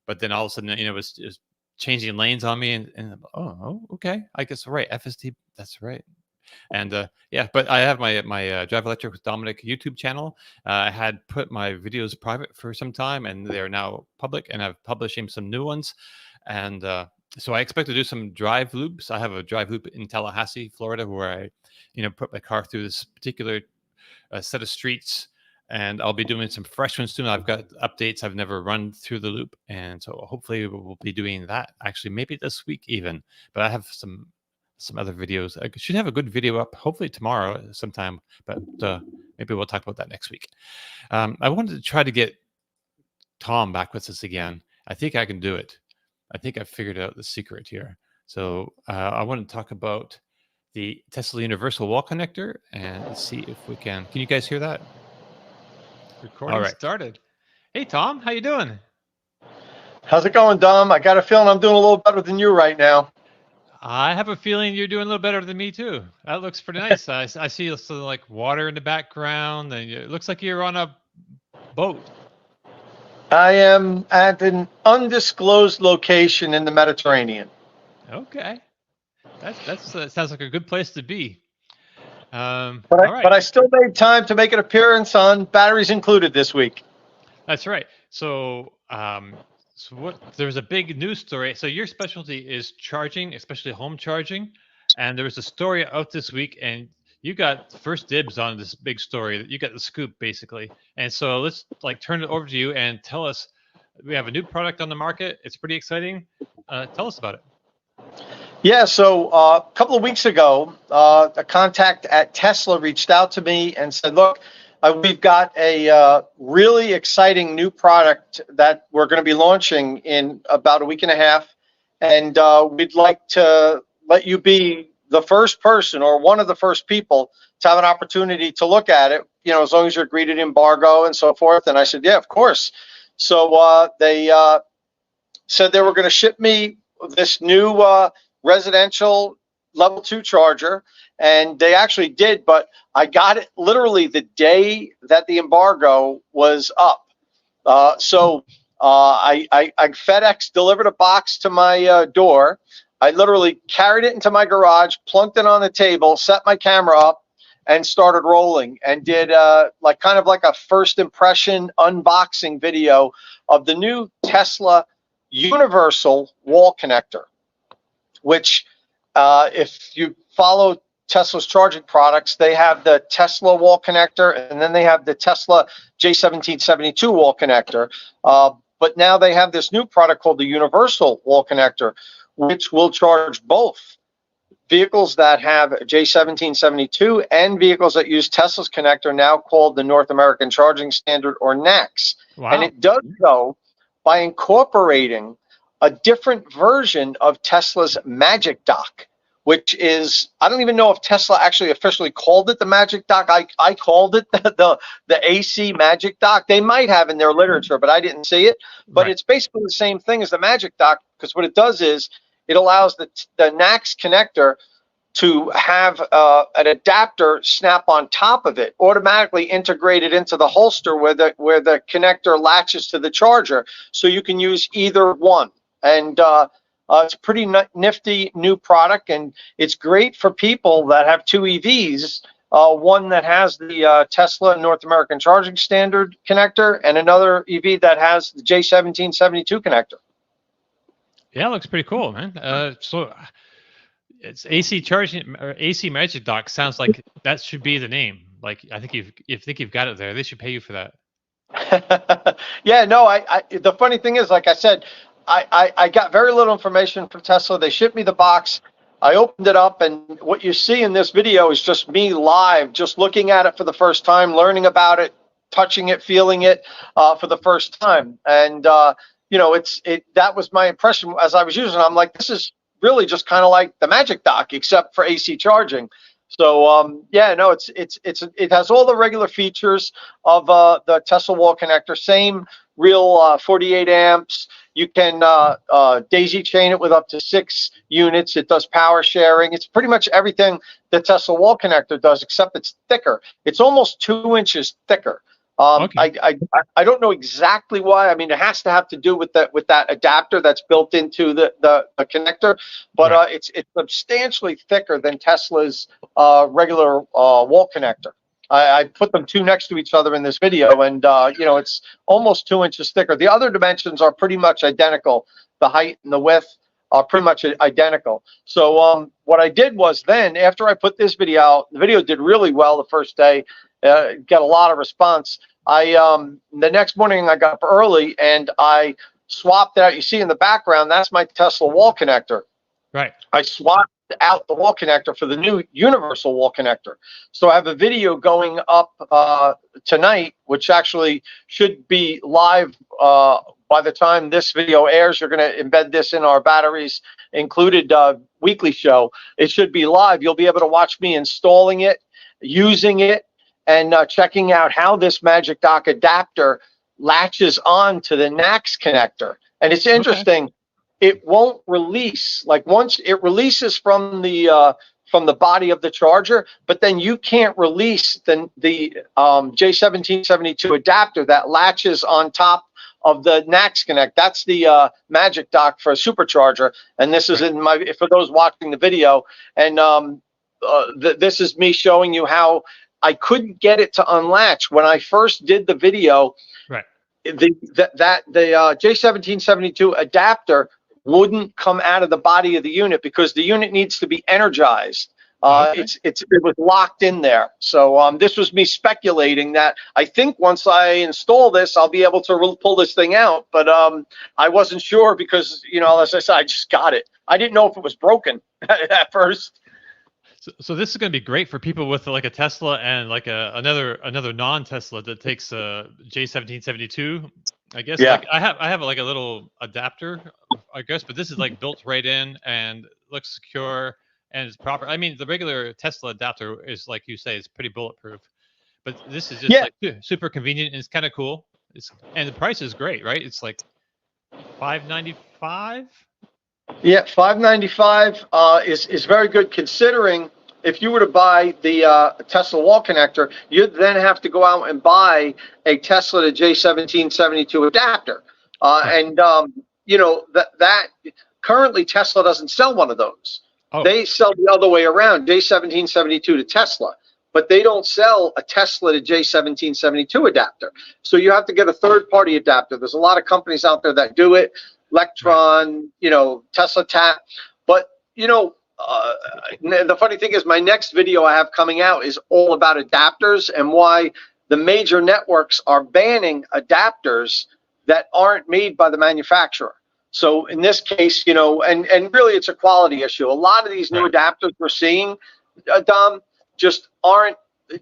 But then all of a sudden, it was changing lanes on me, and okay, I guess FSD. That's right. And yeah, but I have my Drive Electric with Dominic YouTube channel. I had put my videos private for some time, and they are now public, and I'm publishing some new ones. And so I expect to do some drive loops. I have a drive loop in Tallahassee, Florida, where I, put my car through this particular set of streets, and I'll be doing some fresh ones soon. I've got updates. I've never run through the loop, and so hopefully we'll be doing that actually maybe this week even. But I have some other videos. I should have a good video up hopefully tomorrow sometime, but maybe we'll talk about that next week. I wanted to try to get Tom back with us again. I think I can do it. I think I've figured out the secret here. So I want to talk about the Tesla Universal Wall Connector, and let's see if we can. Can you guys hear that? Recording All right. started. Hey, Tom, how you doing? How's it going, Dom? I got a feeling I'm doing a little better than you right now. I have a feeling you're doing a little better than me too. That looks pretty nice. I see some like water in the background, and it looks like you're on a boat. I am at an undisclosed location in the Mediterranean. Okay, that sounds like a good place to be. But all right. I still made time to make an appearance on Batteries Included this week. That's right. So, there's a big news story. So your specialty is charging, especially home charging. And there was a story out this week, and you got first dibs on this big story. You got the scoop, basically. And so let's turn it over to you and tell us. We have a new product on the market. It's pretty exciting. Tell us about it. Yeah, so a couple of weeks ago, a contact at Tesla reached out to me and said, look, we've got a really exciting new product that we're going to be launching in about a week and a half. And we'd like to let you be the first person or one of the first people to have an opportunity to look at it, as long as you're agreed to embargo and so forth. And I said, yeah, of course. So they said they were going to ship me this new residential level 2 charger, and they actually did, but I got it literally the day that the embargo was up. So I FedEx delivered a box to my door. I literally carried it into my garage, plunked it on the table, set my camera up, and started rolling, and did kind of like a first impression unboxing video of the new Tesla Universal Wall Connector, which if you follow Tesla's charging products, they have the Tesla wall connector, and then they have the Tesla J1772 wall connector. But now they have this new product called the Universal Wall Connector, which will charge both vehicles that have J1772 and vehicles that use Tesla's connector, now called the North American Charging Standard, or NACS. Wow. And it does so by incorporating a different version of Tesla's Magic Dock, which is, I don't even know if Tesla actually officially called it the Magic Dock. I called it the AC Magic Dock. They might have in their literature, but I didn't see it. But It's basically the same thing as the Magic Dock, because what it does is it allows the NACS connector to have an adapter snap on top of it, automatically integrated into the holster where the connector latches to the charger, so you can use either one. And it's a pretty nifty new product, and it's great for people that have two EVs, one that has the Tesla North American Charging Standard connector, and another EV that has the J1772 connector. Yeah, it looks pretty cool, man. So it's AC charging, or AC Magic Dock. Sounds like that should be the name. Like, I think you've got it there. They should pay you for that. Yeah, no, the funny thing is, like I said, I got very little information from Tesla. They shipped me the box. I opened it up, and what you see in this video is just me live, just looking at it for the first time, learning about it, touching it, feeling it for the first time. And that was my impression as I was using it. I'm like, this is really just kind of like the Magic Dock, except for AC charging. So it has all the regular features of the Tesla wall connector. Same real 48 amps. You can daisy chain it with up to 6 units. It does power sharing. It's pretty much everything the Tesla wall connector does, except it's thicker. It's almost 2 inches thicker. Okay. I don't know exactly why. I mean, it has to have to do with that adapter that's built into the connector, but Right. it's substantially thicker than Tesla's regular wall connector. I put them two next to each other in this video, and it's almost 2 inches thicker. The other dimensions are pretty much identical. The height and the width are pretty much identical. So what I did was then, after I put this video out, the video did really well the first day. Got a lot of response. The next morning I got up early and I swapped out. You see in the background, that's my Tesla wall connector. Right. I swapped out the wall connector for the new universal wall connector. So I have a video going up tonight, which actually should be live by the time this video airs. You're going to embed this in our batteries included weekly show. It should be live. You'll be able to watch me installing it, using it, and checking out how this Magic Dock adapter latches on to the NACS connector. And it's interesting. Okay. It won't release. Like once it releases from the body of the charger, but then you can't release the J1772 adapter that latches on top of the NACS connect. That's the Magic Dock for a supercharger. And this is for those watching the video. And this is me showing you how I couldn't get it to unlatch when I first did the video. Right. The J1772 adapter wouldn't come out of the body of the unit because the unit needs to be energized. It was locked in there. So this was me speculating that I think once I install this, I'll be able to pull this thing out. But I wasn't sure because, as I said, I just got it. I didn't know if it was broken at first. So this is going to be great for people with like a Tesla and like another non-Tesla that takes a J1772. I guess. Yeah. Like I have like a little adapter, I guess, but this is like built right in and looks secure and it's proper. I mean, the regular Tesla adapter is, like you say, it's pretty bulletproof, but this is just like super convenient and it's kind of cool. And the price is great, right? It's like $595. Yeah, $595 is very good considering if you were to buy the Tesla wall connector, you'd then have to go out and buy a Tesla to J1772 adapter. And that currently Tesla doesn't sell one of those. Oh. They sell the other way around, J1772 to Tesla, but they don't sell a Tesla to J1772 adapter. So you have to get a third-party adapter. There's a lot of companies out there that do it. Electron, Tesla Tap. But, the funny thing is my next video I have coming out is all about adapters and why the major networks are banning adapters that aren't made by the manufacturer. So in this case, and really it's a quality issue. A lot of these new adapters we're seeing, Dom, just aren't,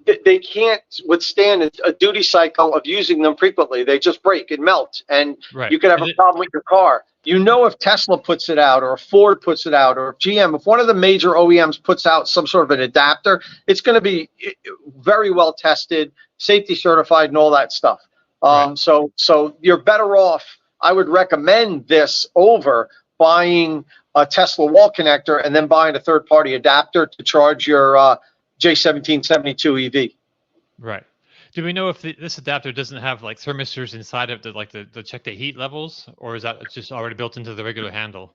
they can't withstand a duty cycle of using them frequently. They just break and melt, and you could have a problem with your car. If Tesla puts it out or if Ford puts it out or if GM, if one of the major OEMs puts out some sort of an adapter, it's going to be very well tested, safety certified and all that stuff. So you're better off. I would recommend this over buying a Tesla wall connector and then buying a third-party adapter to charge your J1772 EV. Right. Do we know if this adapter doesn't have like thermistors inside of the check the heat levels, or is that just already built into the regular handle?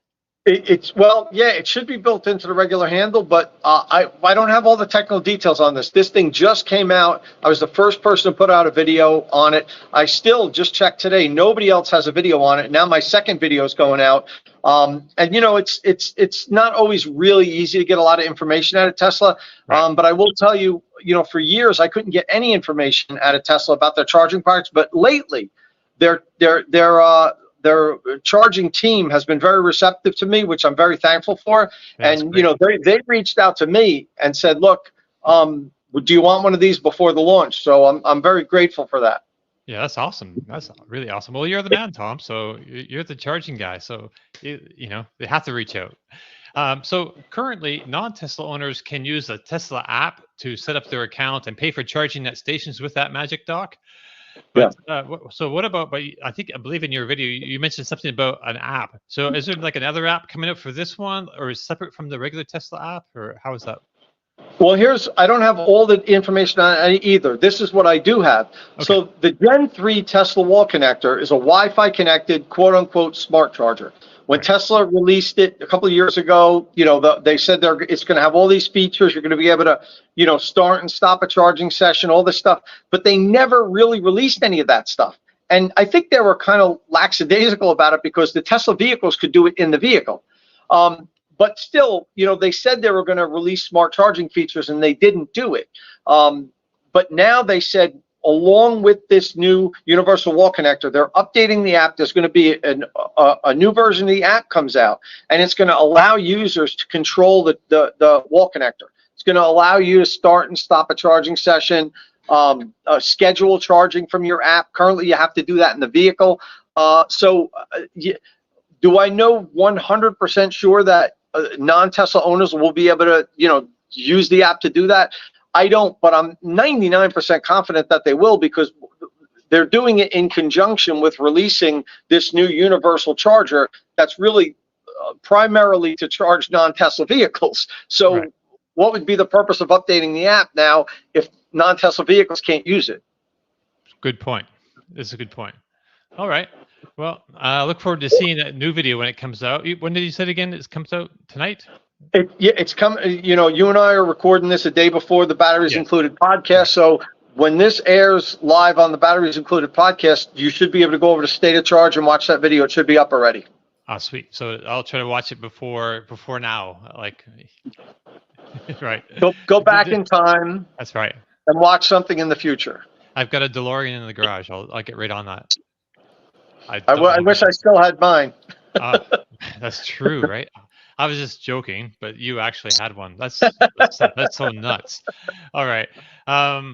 It should be built into the regular handle, but I don't have all the technical details on this. This thing just came out. I was the first person to put out a video on it. I still just checked today. Nobody else has a video on it. Now my second video is going out. It's not always really easy to get a lot of information out of Tesla. But I will tell you, for years I couldn't get any information out of Tesla about their charging products. But lately, their charging team has been very receptive to me, which I'm very thankful for. That's great. They reached out to me and said, "Look, do you want one of these before the launch?" So I'm very grateful for that. Yeah, that's awesome. That's really awesome. Well, you're the man, Tom. So you're the charging guy. So they have to reach out. So currently, non-Tesla owners can use the Tesla app to set up their account and pay for charging at stations with that Magic Dock. But so what about? But I believe in your video you mentioned something about an app. So is there like another app coming up for this one, or is it separate from the regular Tesla app, or how is that? Well, I don't have all the information on it either. This is what I do have. Okay. So the Gen 3 Tesla wall connector is a Wi-Fi connected, quote unquote, smart charger. When Right. Tesla released it a couple of years ago, they said it's going to have all these features. You're going to be able to, start and stop a charging session, all this stuff. But they never really released any of that stuff. And I think they were kind of lackadaisical about it because the Tesla vehicles could do it in the vehicle. But still, they said they were going to release smart charging features and they didn't do it. But now they said, along with this new universal wall connector, they're updating the app. There's going to be a new version of the app comes out, and it's going to allow users to control the wall connector. It's going to allow you to start and stop a charging session, schedule charging from your app. Currently, you have to do that in the vehicle. Do I know 100% sure that non-Tesla owners will be able to, use the app to do that? I don't, but I'm 99% confident that they will, because they're doing it in conjunction with releasing this new universal charger that's really primarily to charge non-Tesla vehicles. So Right. What would be the purpose of updating the app now if non-Tesla vehicles can't use it? Good point. This is a good point. All right. Well, I look forward to seeing that new video when it comes out. When did you say it again? It comes out tonight? It's coming. You and I are recording this a day before the Batteries Yeah. Included podcast. So when this airs live on the Batteries Included podcast, you should be able to go over to State of Charge and watch that video. It should be up already. Oh, sweet. So I'll try to watch it before now. Like, right. Go back in time That's right. and watch something in the future. I've got a DeLorean in the garage. I'll get right on that. I wish I still had mine. That's true, right? I was just joking, but you actually had one. That's so nuts. All right.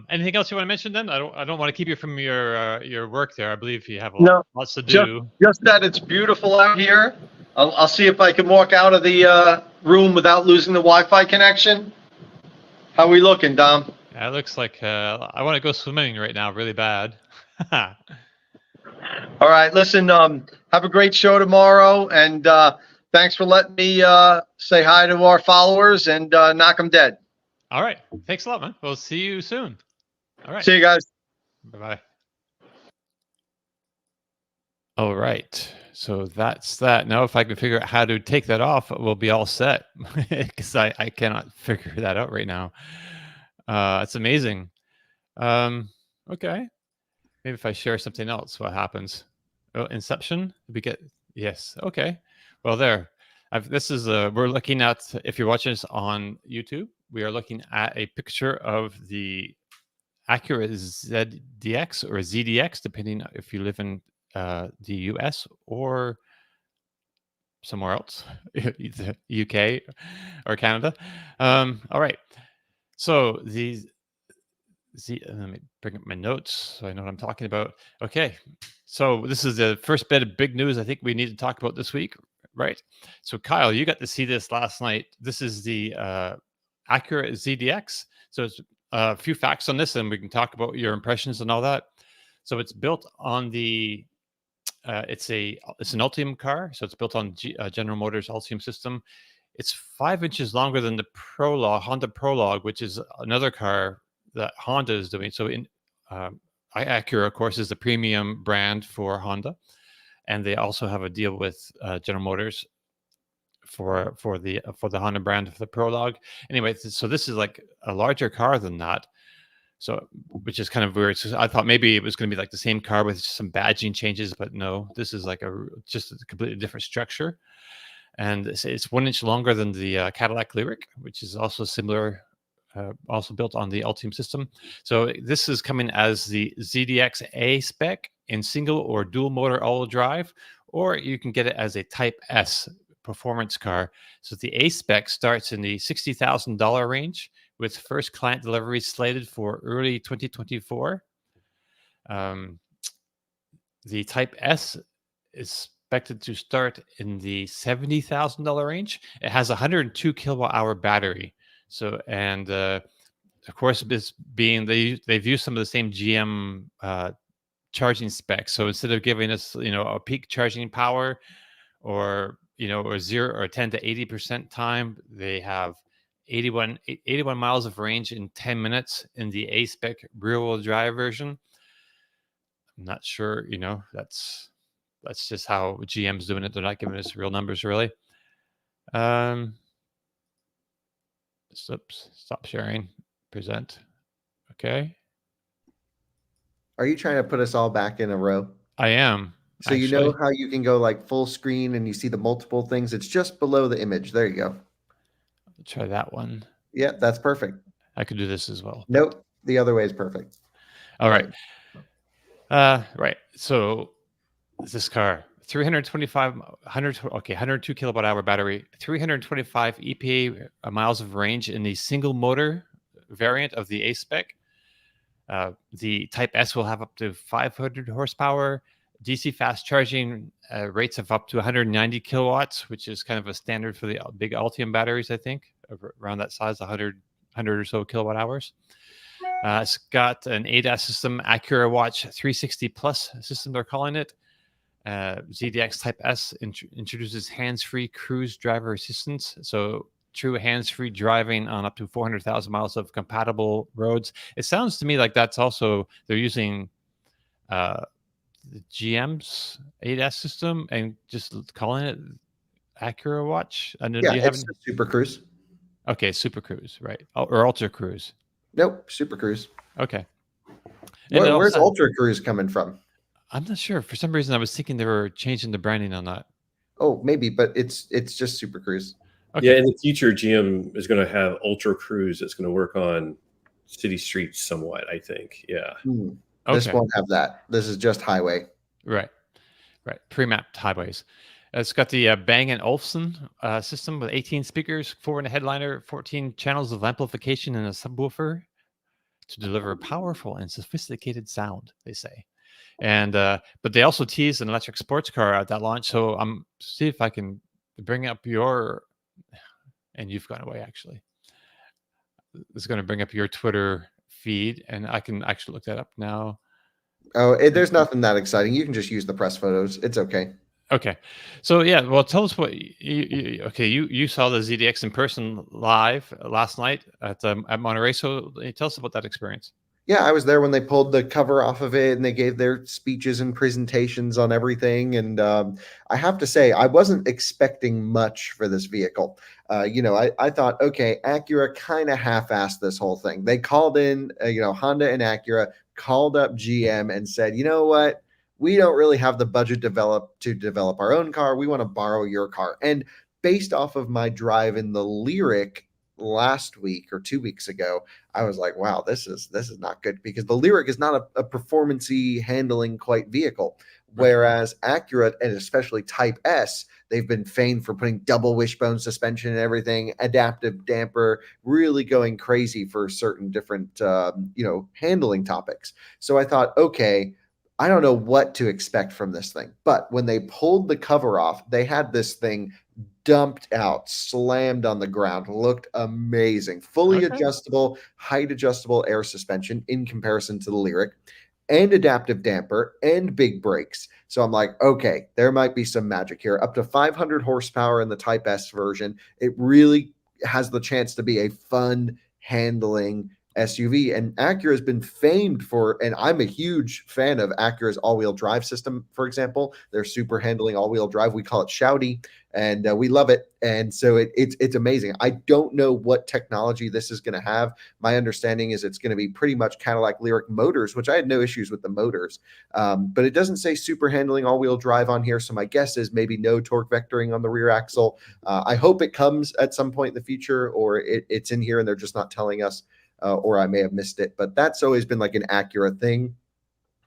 Anything else you want to mention then? I don't want to keep you from your work there. I believe you have lots to do. Just that it's beautiful out here. I'll see if I can walk out of the room without losing the Wi-Fi connection. How we looking, Dom? Yeah, it looks like I want to go swimming right now, really bad. All right, listen, have a great show tomorrow, and thanks for letting me say hi to our followers and knock them dead. All right. Thanks a lot, man. We'll see you soon. All right. See you guys. Bye-bye. All right. So that's that. Now, if I can figure out how to take that off, we'll be all set, because I cannot figure that out right now. It's amazing. Okay. Maybe if I share something else, what happens? Oh, Inception. Yes. Okay. Well, there. We're looking at, if you're watching this on YouTube, we are looking at a picture of the Acura ZDX or ZDX, depending if you live in the US or somewhere else, the UK or Canada. All right. So let me bring up my notes so I know what I'm talking about. Okay. So this is the first bit of big news I think we need to talk about this week, right? So Kyle, you got to see this last night. This is the Acura ZDX. So it's a few facts on this, and we can talk about your impressions and all that. So it's built on the it's an Ultium car, so it's built on General Motors Ultium system. It's 5 inches longer than the Honda Prologue, which is another car that Honda is doing. So Acura, of course, is the premium brand for Honda, and they also have a deal with General Motors for the Honda brand for the Prologue. Anyway, so this is like a larger car than that. So, which is kind of weird. So I thought maybe it was going to be like the same car with some badging changes, but no, this is like just a completely different structure. And it's 1 inch longer than the Cadillac Lyriq, which is also similar, also built on the Ultium system. So this is coming as the ZDX A spec in single or dual motor all-wheel drive, or you can get it as a Type S performance car. So the A spec starts in the $60,000 range, with first client delivery slated for early 2024. The Type S is expected to start in the $70,000 range. It has a 102 kilowatt hour battery. So, and of course, this being they've used some of the same GM charging specs. So instead of giving us, a peak charging power or 0 or 10 to 80% time, they have 81 miles of range in 10 minutes in the A-Spec rear-wheel drive version. I'm not sure, that's just how GM's doing it. They're not giving us real numbers, really. Stop sharing. Present. Okay. Are you trying to put us all back in a row? I am. So you know how you can go like full screen and you see the multiple things? It's just below the image. There you go. Try that one. Yeah, that's perfect. I could do this as well. Nope. The other way is perfect. All right. Right. So this car, 102 kilowatt hour battery, 325 EPA miles of range in the single motor variant of the A-Spec. The Type S will have up to 500 horsepower, DC fast charging rates of up to 190 kilowatts, which is kind of a standard for the big Ultium batteries, I think, around that size, 100 or so kilowatt hours. It's got an ADAS system, Acura Watch 360 Plus system, they're calling it. ZDX Type S introduces hands-free cruise driver assistance. So true hands-free driving on up to 400,000 miles of compatible roads. It sounds to me like that's also, they're using the GM's ADAS system and just calling it Acura Watch. And yeah, it's Super Cruise. Okay, Super Cruise, right? Or Ultra Cruise. Nope, Super Cruise. Okay. Where's Ultra Cruise coming from? I'm not sure. For some reason, I was thinking they were changing the branding on that. Oh, maybe, but it's just Super Cruise. Okay. Yeah, in the future, GM is going to have Ultra Cruise that's going to work on city streets somewhat, I think. Yeah. This won't have that. This is just highway. Right. Pre-mapped highways. It's got the Bang & Olufsen system with 18 speakers, 4 in a headliner, 14 channels of amplification, and a subwoofer to deliver powerful and sophisticated sound, they say. And but they also teased an electric sports car at that launch. So I'm see if I can bring up your, and you've gone away actually. It's going to bring up your Twitter feed, and I can actually look that up now. Oh, there's nothing that exciting. You can just use the press photos. It's okay. Okay, so yeah, well, tell us what you saw the ZDX in person live last night at Monterey. So tell us about that experience. Yeah, I was there when they pulled the cover off of it and they gave their speeches and presentations on everything. And I have to say, I wasn't expecting much for this vehicle. I thought, okay, Acura kind of half-assed this whole thing. They called in, Honda and Acura called up GM and said, you know what? We don't really have the budget to develop our own car. We want to borrow your car. And based off of my drive in the Lyriq last week or 2 weeks ago, I was like, wow, this is not good, because the Lyriq is not a performance-y handling quite vehicle. Whereas Acura, and especially Type S, they've been famed for putting double wishbone suspension and everything, adaptive damper, really going crazy for certain different, handling topics. So I thought, okay, I don't know what to expect from this thing. But when they pulled the cover off, they had this thing dumped out, slammed on the ground, looked amazing. Fully adjustable, height adjustable air suspension in comparison to the Lyriq, and adaptive damper and big brakes. So I'm like, okay, there might be some magic here. Up to 500 horsepower in the Type S version. It really has the chance to be a fun handling SUV. And Acura has been famed for, and I'm a huge fan of Acura's all-wheel drive system, for example. Their super handling all-wheel drive, we call it shouty, and we love it. And so it's amazing. I don't know what technology this is going to have. My understanding is it's going to be pretty much Cadillac Lyriq motors, which I had no issues with the motors. But it doesn't say super handling all-wheel drive on here, so my guess is maybe no torque vectoring on the rear axle. I hope it comes at some point in the future, or it's in here and they're just not telling us. Or I may have missed it, but that's always been like an Acura thing.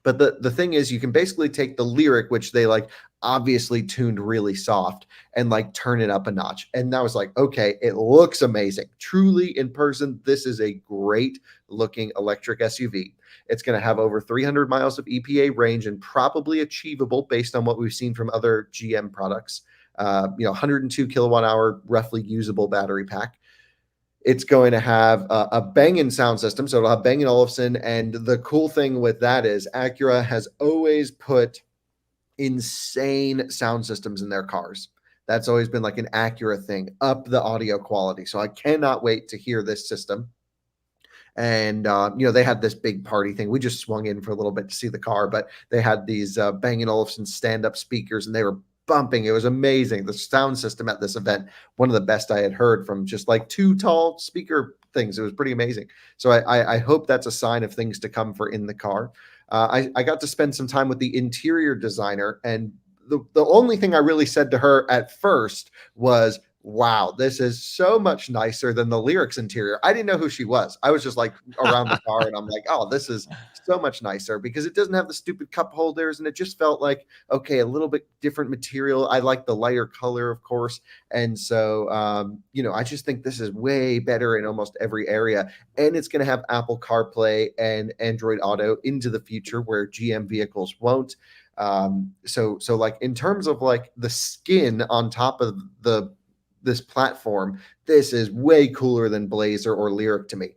But the thing is, you can basically take the Lyriq, which they like obviously tuned really soft, and like turn it up a notch. And I was like, okay, it looks amazing. Truly in person, this is a great looking electric SUV. It's going to have over 300 miles of EPA range, and probably achievable based on what we've seen from other GM products. 102 kilowatt hour, roughly usable battery pack. It's going to have a Bang & sound system, so it'll have Bang & Olufsen. And the cool thing with that is Acura has always put insane sound systems in their cars. That's always been like an Acura thing, up the audio quality. So I cannot wait to hear this system. And they had this big party thing. We just swung in for a little bit to see the car, but they had these Bang & Olufsen stand-up speakers, and they were bumping. It was amazing. The sound system at this event, one of the best I had heard from just like 2 tall speaker things. It was pretty amazing. So I hope that's a sign of things to come for in the car. I got to spend some time with the interior designer, and the only thing I really said to her at first was, wow, this is so much nicer than the Lyrics interior. I didn't know who she was. I was just like around the car, and I'm like, oh, this is so much nicer because it doesn't have the stupid cup holders, and it just felt like, okay, a little bit different material. I like the lighter color, of course. And so, I just think this is way better in almost every area. And it's going to have Apple CarPlay and Android Auto into the future where GM vehicles won't. So like in terms of like the skin on top of this platform, this is way cooler than Blazer or Lyric to me.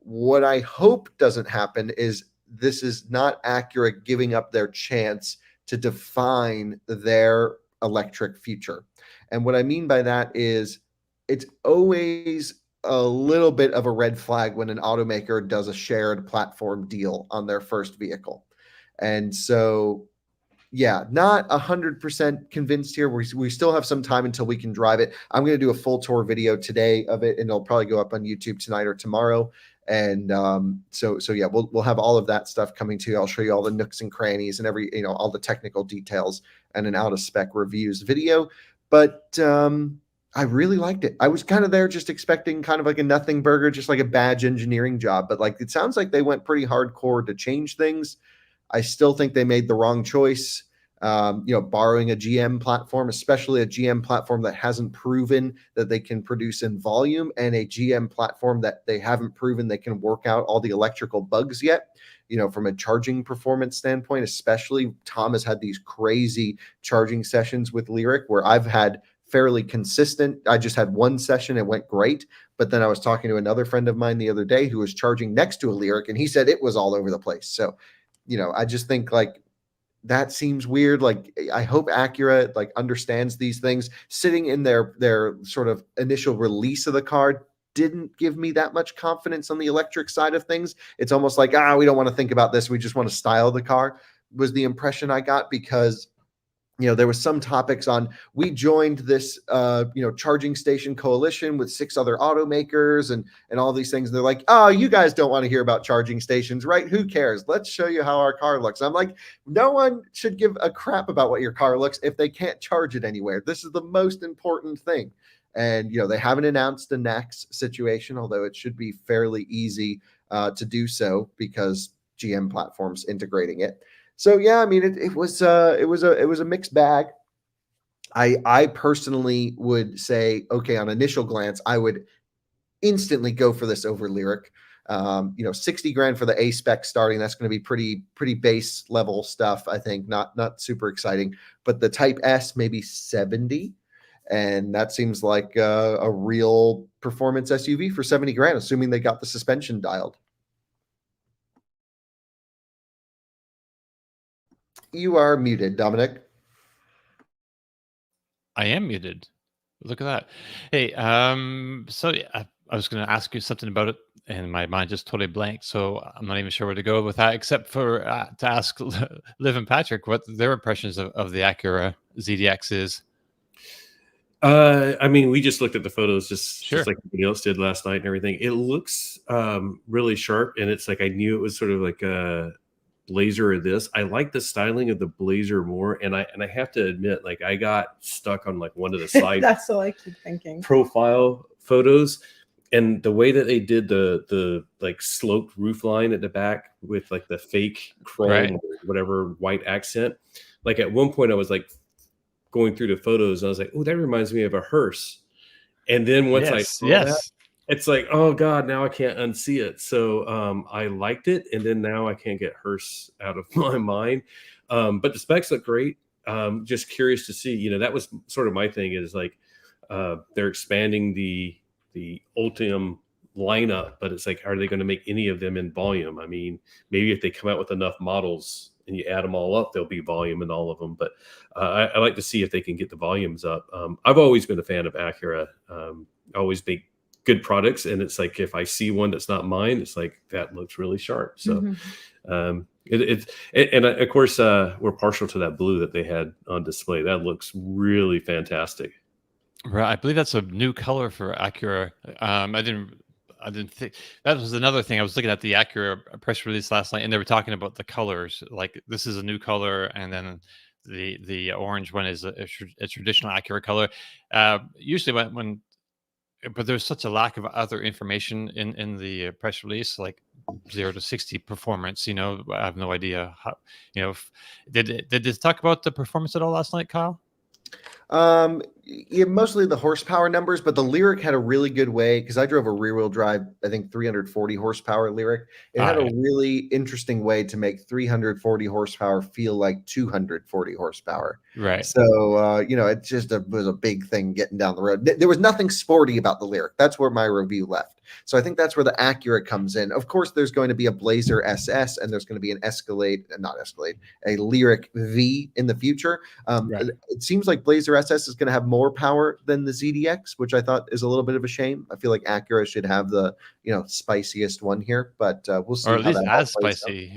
What I hope doesn't happen is this is not Acura giving up their chance to define their electric future. And what I mean by that is it's always a little bit of a red flag when an automaker does a shared platform deal on their first vehicle. And so yeah, not 100% convinced here. We still have some time until we can drive it. I'm going to do a full tour video today of it, and it'll probably go up on YouTube tonight or tomorrow. And so yeah, we'll have all of that stuff coming to you. I'll show you all the nooks and crannies and all the technical details and an out of spec reviews video. But I really liked it. I was kind of there just expecting kind of like a nothing burger, just like a badge engineering job. But like it sounds like they went pretty hardcore to change things. I still think they made the wrong choice, borrowing a GM platform, especially a GM platform that hasn't proven that they can produce in volume, and a GM platform that they haven't proven they can work out all the electrical bugs yet. From a charging performance standpoint, especially Tom has had these crazy charging sessions with Lyric where I've had fairly consistent. I just had one session. It went great. But then I was talking to another friend of mine the other day who was charging next to a Lyric, and he said it was all over the place. So I just think like that seems weird. Like I hope Acura like understands these things. Sitting in their sort of initial release of the car didn't give me that much confidence on the electric side of things. It's almost like, we don't want to think about this. We just want to style the car, was the impression I got, because there was some topics on, we joined this, charging station coalition with 6 other automakers and all these things. They're like, oh, you guys don't want to hear about charging stations, right? Who cares? Let's show you how our car looks. I'm like, no one should give a crap about what your car looks if they can't charge it anywhere. This is the most important thing. And, they haven't announced a NACS situation, although it should be fairly easy to do so because GM platforms integrating it. So yeah, I mean, it was a mixed bag. I personally would say, okay, on initial glance, I would instantly go for this over Lyric. 60 grand for the A spec starting. That's going to be pretty base level stuff. I think not super exciting, but the Type S maybe 70. And that seems like a real performance SUV for 70 grand, assuming they got the suspension dialed. You are muted, Dominic. I am muted. Look at that. Hey, so I was going to ask you something about it, and my mind just totally blanked. So I'm not even sure where to go with that, except for to ask Liv and Patrick what their impressions of the Acura ZDX is. I mean, we just looked at the photos just like everybody else did last night and everything. It looks really sharp, and it's like I knew it was sort of like a Blazer or this. I like the styling of the Blazer more, and I have to admit, like I got stuck on like one of the side that's what I keep thinking, profile photos, and the way that they did the like sloped roof line at the back with like the fake chrome or whatever white accent. Like at one point I was like going through the photos and I was like, oh, that reminds me of a hearse. And then once I saw that, it's like, oh God, now I can't unsee it. So I liked it, and then now I can't get hearse out of my mind. But the specs look great. Just curious to see. That was sort of my thing. Is like they're expanding the Ultium lineup, but it's like, are they going to make any of them in volume? I mean, maybe if they come out with enough models, and you add them all up, there'll be volume in all of them. But I like to see if they can get the volumes up. I've always been a fan of Acura. Always make good products, and it's like if I see one that's not mine, it's like that looks really sharp. So and of course we're partial to that blue that they had on display. That looks really fantastic. Right, I believe that's a new color for Acura. I didn't think that was another thing. I was looking at the Acura press release last night, and they were talking about the colors. Like this is a new color, and then the orange one is a traditional Acura color. Usually when but there's such a lack of other information in the press release, like 0 to 60 performance. I have no idea how. Did they talk about the performance at all last night, Kyle? Yeah, mostly the horsepower numbers, but the Lyric had a really good way, because I drove a rear-wheel drive, I think 340 horsepower Lyric. It had a really interesting way to make 340 horsepower feel like 240 horsepower. Right. So, it just was a big thing getting down the road. There was nothing sporty about the Lyric. That's where my review left. So I think that's where the Acura comes in. Of course, there's going to be a Blazer SS, and there's going to be a Lyric V in the future. Right. It seems like Blazer SS is going to have more power than the ZDX, which I thought is a little bit of a shame. I feel like Acura should have the spiciest one here, but we'll see. Or at least as spicy,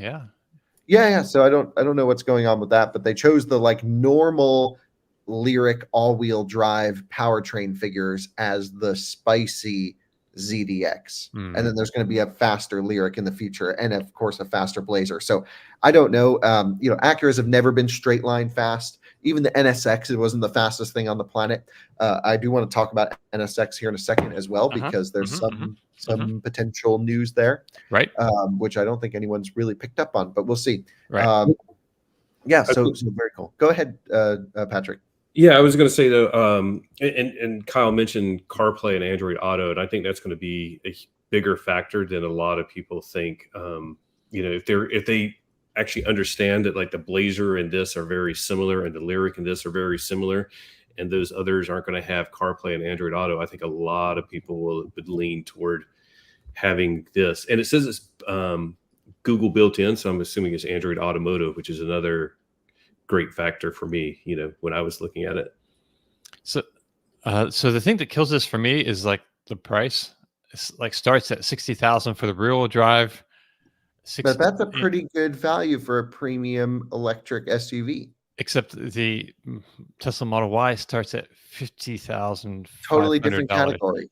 yeah. So I don't know what's going on with that, but they chose the normal Lyric all-wheel drive powertrain figures as the spicy ZDX, and then there's going to be a faster Lyric in the future, and of course a faster Blazer. So I don't know. Acuras have never been straight line fast. Even the NSX, it wasn't the fastest thing on the planet. I do want to talk about NSX here in a second as well, because there's some potential news there, right? Which I don't think anyone's really picked up on, but we'll see. Right. So very cool. Go ahead, Patrick. Yeah, I was going to say though, and Kyle mentioned CarPlay and Android Auto, and I think that's going to be a bigger factor than a lot of people think. If they actually understand that like the Blazer and this are very similar, and the Lyric and this are very similar, and those others aren't going to have CarPlay and Android Auto, I think a lot of people would lean toward having this. And it says it's Google built in, so I'm assuming it's Android Automotive, which is another great factor for me, when I was looking at it. So the thing that kills this for me is like the price. It's like starts at 60,000 for the rear-wheel drive. But that's a pretty good value for a premium electric SUV. Except the Tesla Model Y starts at 50,000. Totally different category.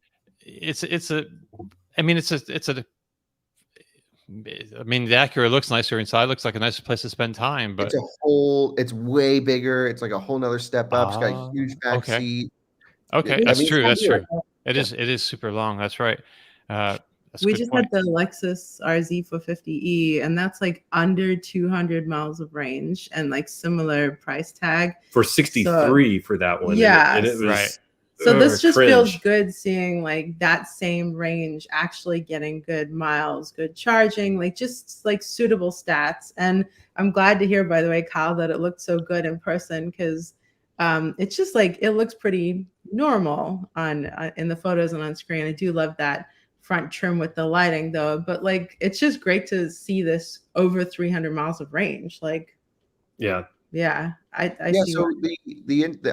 The Acura looks nicer inside. Looks like a nicer place to spend time, but it's way bigger. It's like a whole nother step up. It's got a huge back seat. Okay, that's true. That's true. It is super long. That's right. We just had the Lexus RZ 450e, and that's like under 200 miles of range and like similar price tag for 63 for that one. Yeah, and it was right. So this just cringe. feels good seeing like that same range actually getting good miles, good charging, like just like suitable stats. And I'm glad to hear, by the way, Kyle, that it looked so good in person, because it's just like it looks pretty normal on in the photos and on screen. I do love that front trim with the lighting though, but like it's just great to see this over 300 miles of range. Like, I see. So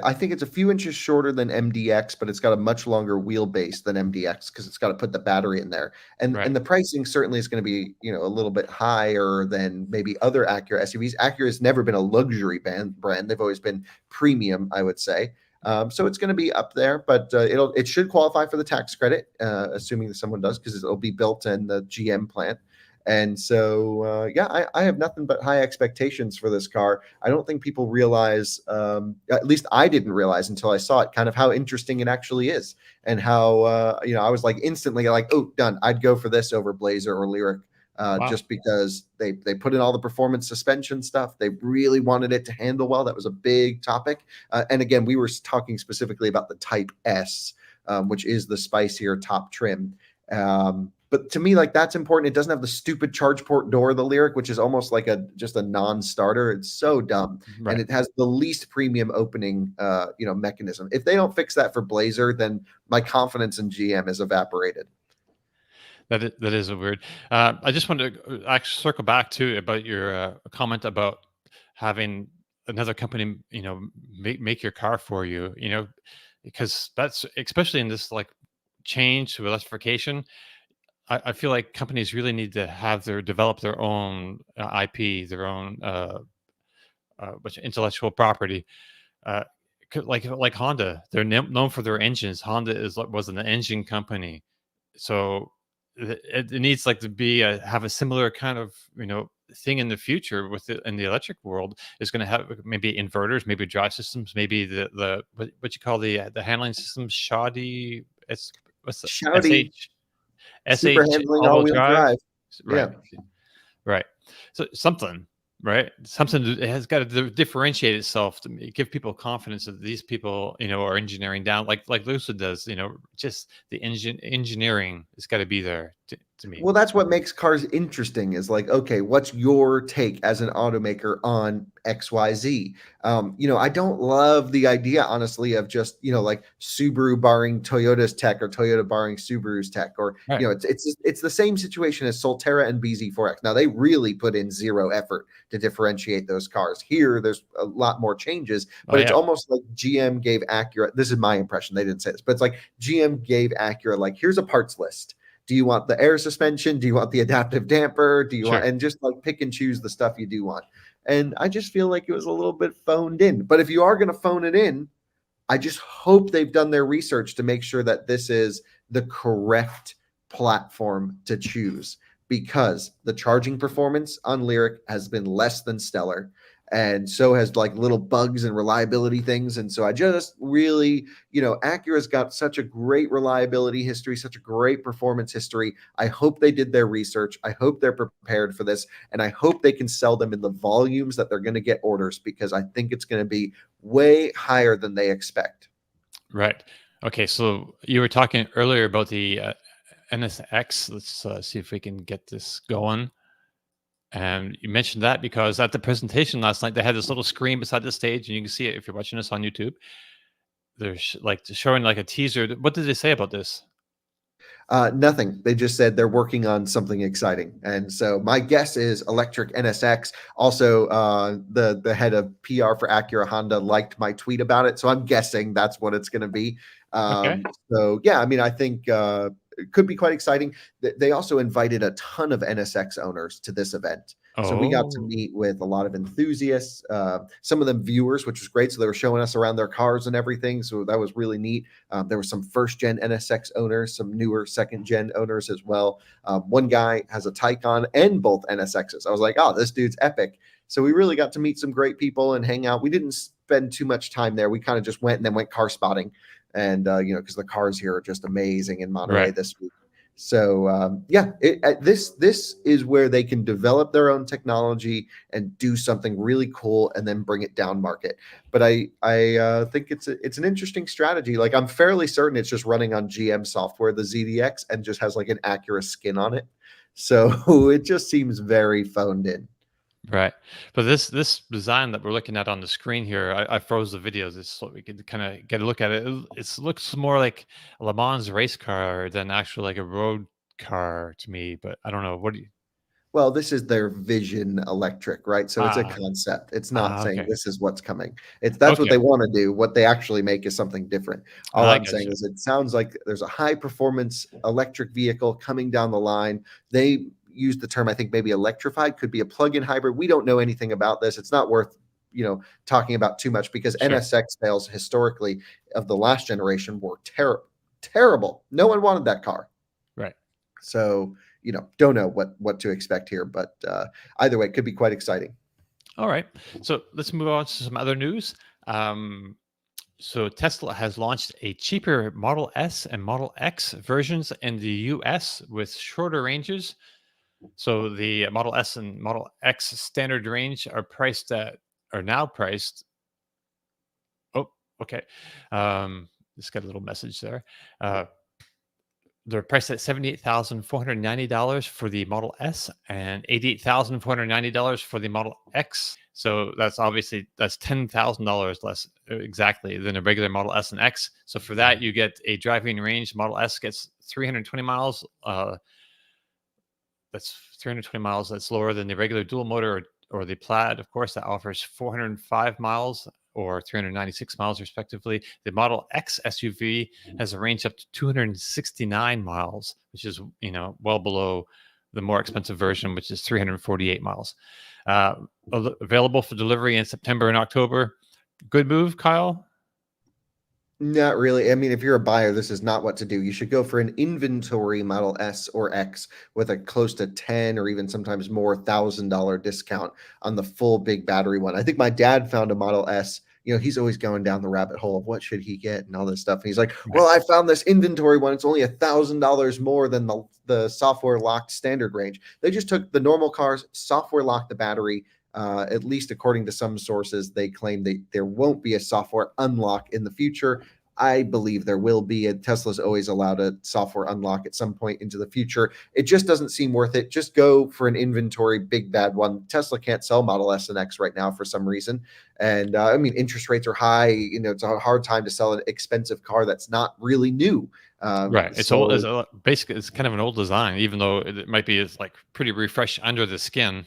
I think it's a few inches shorter than MDX, but it's got a much longer wheelbase than MDX because it's got to put the battery in there, and the pricing certainly is going to be a little bit higher than maybe other Acura SUVs. Acura has never been a luxury brand; they've always been premium, I would say. So it's going to be up there, but it should qualify for the tax credit, assuming that someone does, because it'll be built in the GM plant. And so, I have nothing but high expectations for this car. I don't think people realize, at least I didn't realize until I saw it, kind of how interesting it actually is, and how I was like instantly like, oh, done. I'd go for this over Blazer or Lyric, just because they put in all the performance suspension stuff. They really wanted it to handle well. That was a big topic. And again, we were talking specifically about the Type S, which is the spicier top trim. But to me, like, that's important. It doesn't have the stupid charge port door, the Lyric, which is almost like just a non-starter. It's so dumb. Right. And it has the least premium opening, mechanism. If they don't fix that for Blazer, then my confidence in GM is evaporated. That is a weird. I just wanted to actually circle back to about your comment about having another company, make your car for you, because that's especially in this like change to electrification. I feel like companies really need to develop their own IP, their own intellectual property. Uh, like Honda, they're known for their engines. Honda was an engine company, so it needs like to be have a similar kind of thing in the future in the electric world. Is going to have maybe inverters, maybe drive systems, maybe the what you call the handling systems, shoddy. It's what's the Shouty, super SH handling all-wheel all-wheel drive, drive. right? Yeah. Right. So something, right? It has got to differentiate itself to give people confidence that these people, are engineering down like Lucid does. Just the engineering has got to be there to me. Well, that's what makes cars interesting is like, okay, what's your take as an automaker on XYZ? I don't love the idea, honestly, of just, like Subaru borrowing Toyota's tech or Toyota borrowing Subaru's tech, or, Right. it's the same situation as Solterra and BZ4X. Now, they really put in zero effort to differentiate those cars. Here, there's a lot more changes, but it's almost like GM gave Acura, this is my impression, they didn't say this, but it's like GM gave Acura, like, here's a parts list. Do you want the air suspension? Do you want the adaptive damper? Do you want, and just like pick and choose the stuff you do want. And I just feel like it was a little bit phoned in. But if you are going to phone it in, I just hope they've done their research to make sure that this is the correct platform to choose, because the charging performance on Lyriq has been less than stellar. And so has like little bugs and reliability things. And so I just really, Acura's got such a great reliability history, such a great performance history. I hope they did their research. I hope they're prepared for this. And I hope they can sell them in the volumes that they're going to get orders, because I think it's going to be way higher than they expect. Right. Okay. So you were talking earlier about the NSX. Let's see if we can get this going. And you mentioned that because at the presentation last night, they had this little screen beside the stage, and you can see it if you're watching this on YouTube. They're showing like a teaser. What did they say about this? Nothing. They just said they're working on something exciting. And so my guess is electric NSX. Also, the head of PR for Acura Honda liked my tweet about it. So I'm guessing that's what it's going to be. Okay. So, yeah, I mean, I think it could be quite exciting. They also invited a ton of NSX owners to this event. So we got to meet with a lot of enthusiasts, some of them viewers, which was great. So they were showing us around their cars and everything. So that was really neat. There were some first-gen NSX owners, some newer second-gen owners as well. One guy has a Taycan and both NSXs. I was like, oh, this dude's epic. So we really got to meet some great people and hang out. We didn't spend too much time there. We kind of just went and then went car spotting. And, because the cars here are just amazing in Monterey this week. So this is where they can develop their own technology and do something really cool and then bring it down market. But I think it's an interesting strategy. Like, I'm fairly certain it's just running on GM software, the ZDX, and just has like an Acura skin on it. So it just seems very phoned in. Right. But this design that we're looking at on the screen here, I froze the videos just so we could kind of get a look at it. It looks more like a Le Mans race car than actually like a road car to me. But I don't know. What do you? Well, this is their Vision Electric, right? So it's a concept. It's not saying this is what's coming. That's what they want to do. What they actually make is something different. All I'm saying is it sounds like there's a high performance electric vehicle coming down the line. They use the term, I think maybe electrified, could be a plug-in hybrid. We don't know anything about this. It's not worth, talking about too much, because NSX sales historically of the last generation were terrible. No one wanted that car. Right. So, don't know what to expect here, but either way, it could be quite exciting. All right. So let's move on to some other news. So Tesla has launched a cheaper Model S and Model X versions in the US with shorter ranges. So the Model S and Model X standard range are now priced. Oh, okay. Just got a little message there. They're priced at $78,490 for the Model S and $88,490 for the Model X. So that's $10,000 less exactly than a regular Model S and X. So for that, you get a driving range. Model S gets 320 miles. That's 320 miles. That's lower than the regular dual motor or the Plaid, of course, that offers 405 miles or 396 miles respectively. The Model X SUV has a range up to 269 miles, which is, well below the more expensive version, which is 348 miles. Available for delivery in September and October. Good move, Kyle? Not really. I mean, if you're a buyer, this is not what to do. You should go for an inventory Model S or X with a close to 10 or even sometimes more $1,000 discount on the full big battery one. I think my dad found a Model S. He's always going down the rabbit hole of what should he get and all this stuff. And he's like, well, I found this inventory one. It's only $1,000 more than the software locked standard range. They just took the normal cars, software locked the battery. At least according to some sources, they claim that there won't be a software unlock in the future. I believe there will be. Tesla's always allowed a software unlock at some point into the future. It just doesn't seem worth it. Just go for an inventory big bad one. Tesla can't sell Model S and X right now for some reason. And I mean, interest rates are high. It's a hard time to sell an expensive car that's not really new. Right. It's old. Basically, it's kind of an old design, even though it might be like pretty refreshed under the skin.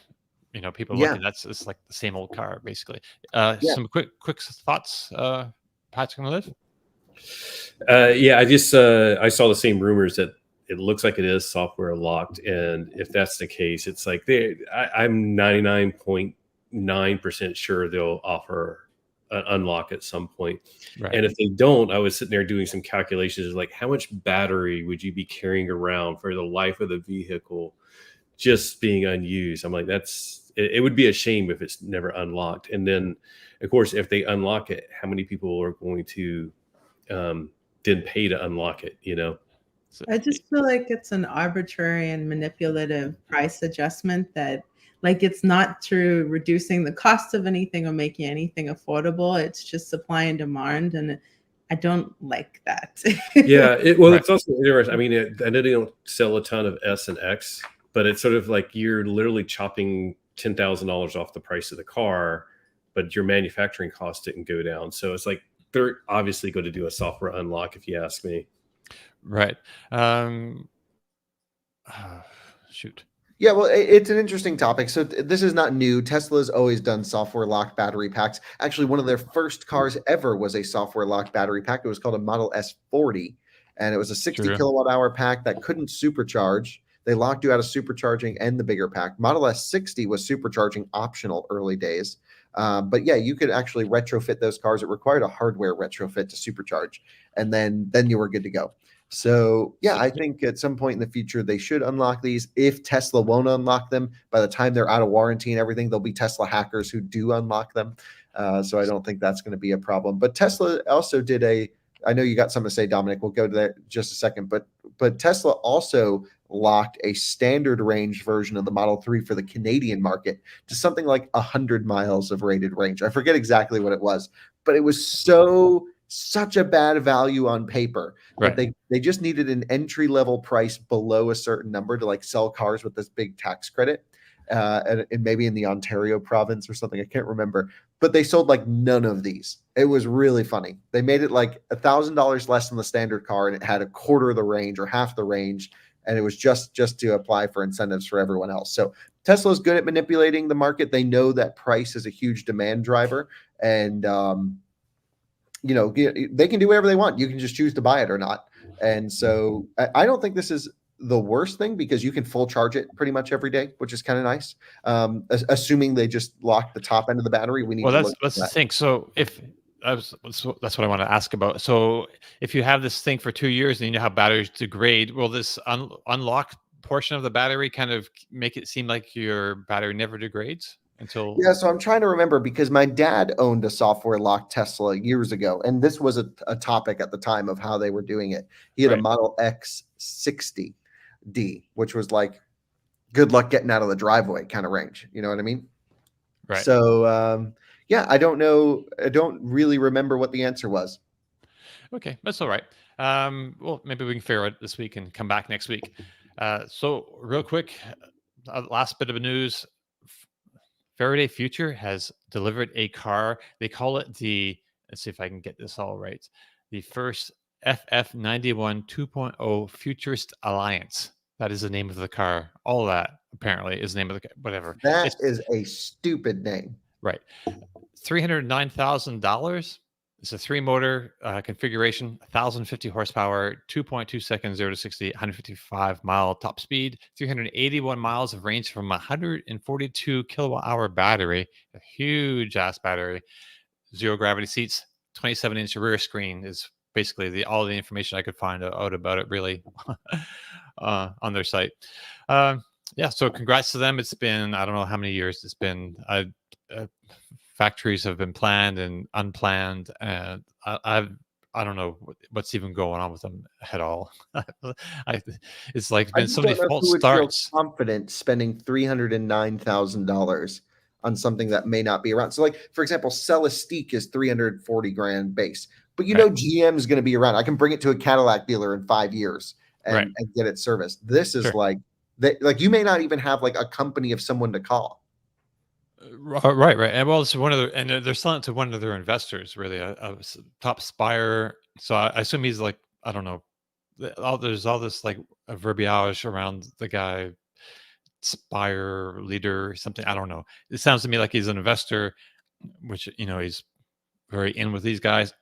People looking, it's like the same old car, basically. Some quick thoughts, Patrick and Liv? I saw the same rumors that it looks like it is software locked, and if that's the case, it's like I'm 99.9% sure they'll offer an unlock at some point. Right. And if they don't, I was sitting there doing some calculations like how much battery would you be carrying around for the life of the vehicle just being unused? I'm like, it would be a shame if it's never unlocked. And then, of course, if they unlock it, how many people are going to then pay to unlock it? I just feel like it's an arbitrary and manipulative price adjustment that, like, it's not through reducing the cost of anything or making anything affordable. It's just supply and demand, and I don't like that. It's also interesting. I mean, I know they don't sell a ton of S and X, but it's sort of like you're literally chopping $10,000 off the price of the car, but your manufacturing cost didn't go down. So it's like they're obviously going to do a software unlock, if you ask me. Right. Shoot. Yeah, well, it's an interesting topic. So this is not new. Tesla's always done software locked battery packs. Actually, one of their first cars ever was a software locked battery pack. It was called a Model S40, and it was a 60 kilowatt hour pack that couldn't supercharge. They locked you out of supercharging and the bigger pack. Model S60 was supercharging optional early days. But yeah, you could actually retrofit those cars. It required a hardware retrofit to supercharge, and then you were good to go. So yeah, I think at some point in the future, they should unlock these. If Tesla won't unlock them, by the time they're out of warranty and everything, there'll be Tesla hackers who do unlock them. So I don't think that's going to be a problem. But Tesla also did I know you got something to say, Dominic. We'll go to that in just a second. But Tesla also locked a standard range version of the Model 3 for the Canadian market to something like 100 miles of rated range. I forget exactly what it was, but it was such a bad value on paper. Right. They just needed an entry level price below a certain number to like sell cars with this big tax credit. And maybe in the Ontario province or something. I can't remember. But they sold like none of these. It was really funny. They made it like $1,000 less than the standard car, and it had a quarter of the range or half the range. And it was just to apply for incentives for everyone else. So Tesla's good at manipulating the market. They know that price is a huge demand driver. And, they can do whatever they want. You can just choose to buy it or not. And so I don't think this is the worst thing, because you can full charge it pretty much every day, which is kind of nice. Assuming they just lock the top end of the battery, we need to let's think. So that's what I want to ask about. So if you have this thing for 2 years and you know how batteries degrade, will this unlock portion of the battery kind of make it seem like your battery never degrades until? Yeah, so I'm trying to remember, because my dad owned a software locked Tesla years ago, and this was a topic at the time of how they were doing it. He had a Model X 60D, which was like good luck getting out of the driveway kind of range. You know what I mean? Right. So yeah, I don't know. I don't really remember what the answer was. Okay, that's all right. Well, maybe we can figure it out this week and come back next week. So real quick, last bit of news. Faraday Future has delivered a car. They call it let's see if I can get this all right, the first FF91 2.0 Futurist Alliance. That is the name of the car. All of that apparently is the name of the car. Whatever. That is a stupid name. Right. $309,000. It's a 3-motor configuration, 1,050 horsepower, 2.2 seconds, 0 to 60, 155-mile top speed, 381 miles of range from 142 kilowatt-hour battery, a huge-ass battery, zero gravity seats, 27-inch rear screen is basically all the information I could find out about it, really, on their site. Yeah, so congrats to them. It's been, I don't know how many years it's been. Factories have been planned and unplanned, and I don't know what's even going on with them at all. It's like I been just so many don't know false who would starts. feel confident spending $309,000 on something that may not be around. So, like for example, Celestique is 340 grand base, but you know GM is going to be around. I can bring it to a Cadillac dealer in 5 years and get it serviced. This is like you may not even have like a company of someone to call. Right. And well, it's one of and they're selling it to one of their investors, really, a top Spire. So I assume he's like, I don't know, there's all this like a verbiage around the guy, Spire leader, something. I don't know. It sounds to me like he's an investor, which he's very in with these guys.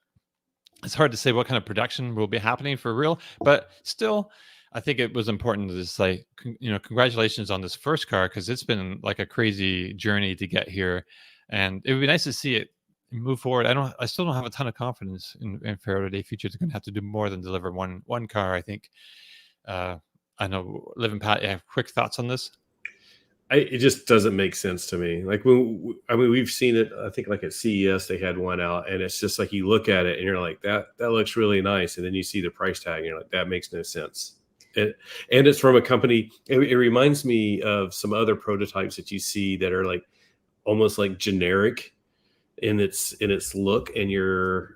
It's hard to say what kind of production will be happening for real, but still, I think it was important to say, congratulations on this first car, because it's been like a crazy journey to get here, and it would be nice to see it move forward. I still don't have a ton of confidence in Faraday Future. They're going to have to do more than deliver one car. I think. I know, Liv and Pat, you have quick thoughts on this? It just doesn't make sense to me. Like we've seen it. I think like at CES they had one out, and it's just like you look at it and you're like, that looks really nice, and then you see the price tag and you're like, that makes no sense. And it's from a company. It reminds me of some other prototypes that you see that are like almost like generic in its look, and you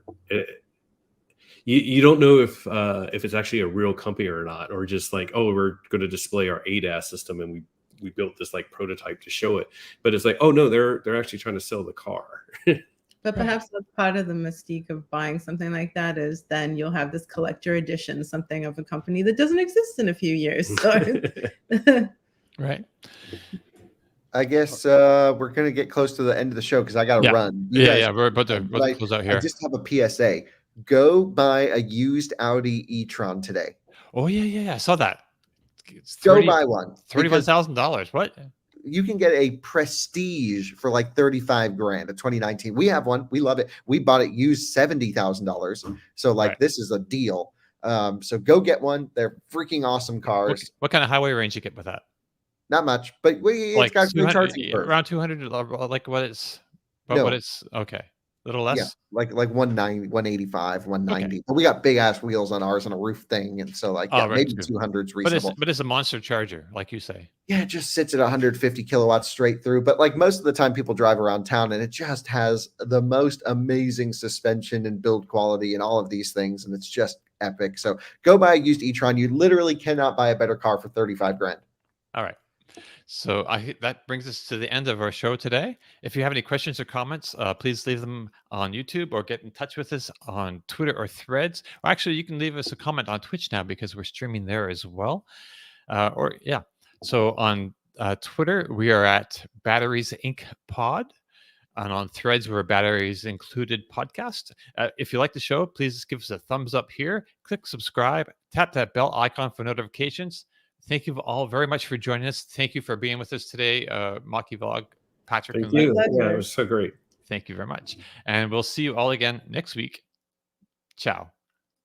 don't know if it's actually a real company or not, or just like, oh, we're going to display our ADAS system and we built this like prototype to show it, but it's like, oh no, they're actually trying to sell the car. But perhaps that's part of the mystique of buying something like that, is then you'll have this collector edition, something of a company that doesn't exist in a few years. So. Right. I guess we're going to get close to the end of the show because I got to run. We're about to close out here. I just have a PSA. Go buy a used Audi e-tron today. Oh, yeah. I saw that. Go buy one. $31,000. What? You can get a Prestige for like 35 grand, a 2019. We have one. We love it. We bought it used $70,000. So this is a deal. So go get one. They're freaking awesome cars. What kind of highway range you get with that? Not much, but it's got good charging. Around 200, like what it's, okay. A little less? Yeah, like 190, 185, 190. Okay. But we got big ass wheels on ours and a roof thing. And so maybe 200's reasonable. But it's a monster charger, like you say. Yeah, it just sits at 150 kilowatts straight through. But like most of the time people drive around town and it just has the most amazing suspension and build quality and all of these things. And it's just epic. So go buy a used e-tron. You literally cannot buy a better car for 35 grand. All right. So that brings us to the end of our show today. If you have any questions or comments, please leave them on YouTube or get in touch with us on Twitter or Threads. Or actually, you can leave us a comment on Twitch now because we're streaming there as well. So on Twitter, we are at Batteries Inc. Pod. And on Threads, we're Batteries Included Podcast. If you like the show, please give us a thumbs up here. Click subscribe. Tap that bell icon for notifications. Thank you all very much for joining us. Thank you for being with us today, Mach-E Vlog, Patrick. Thank you. Yeah, it was so great. Thank you very much. And we'll see you all again next week. Ciao.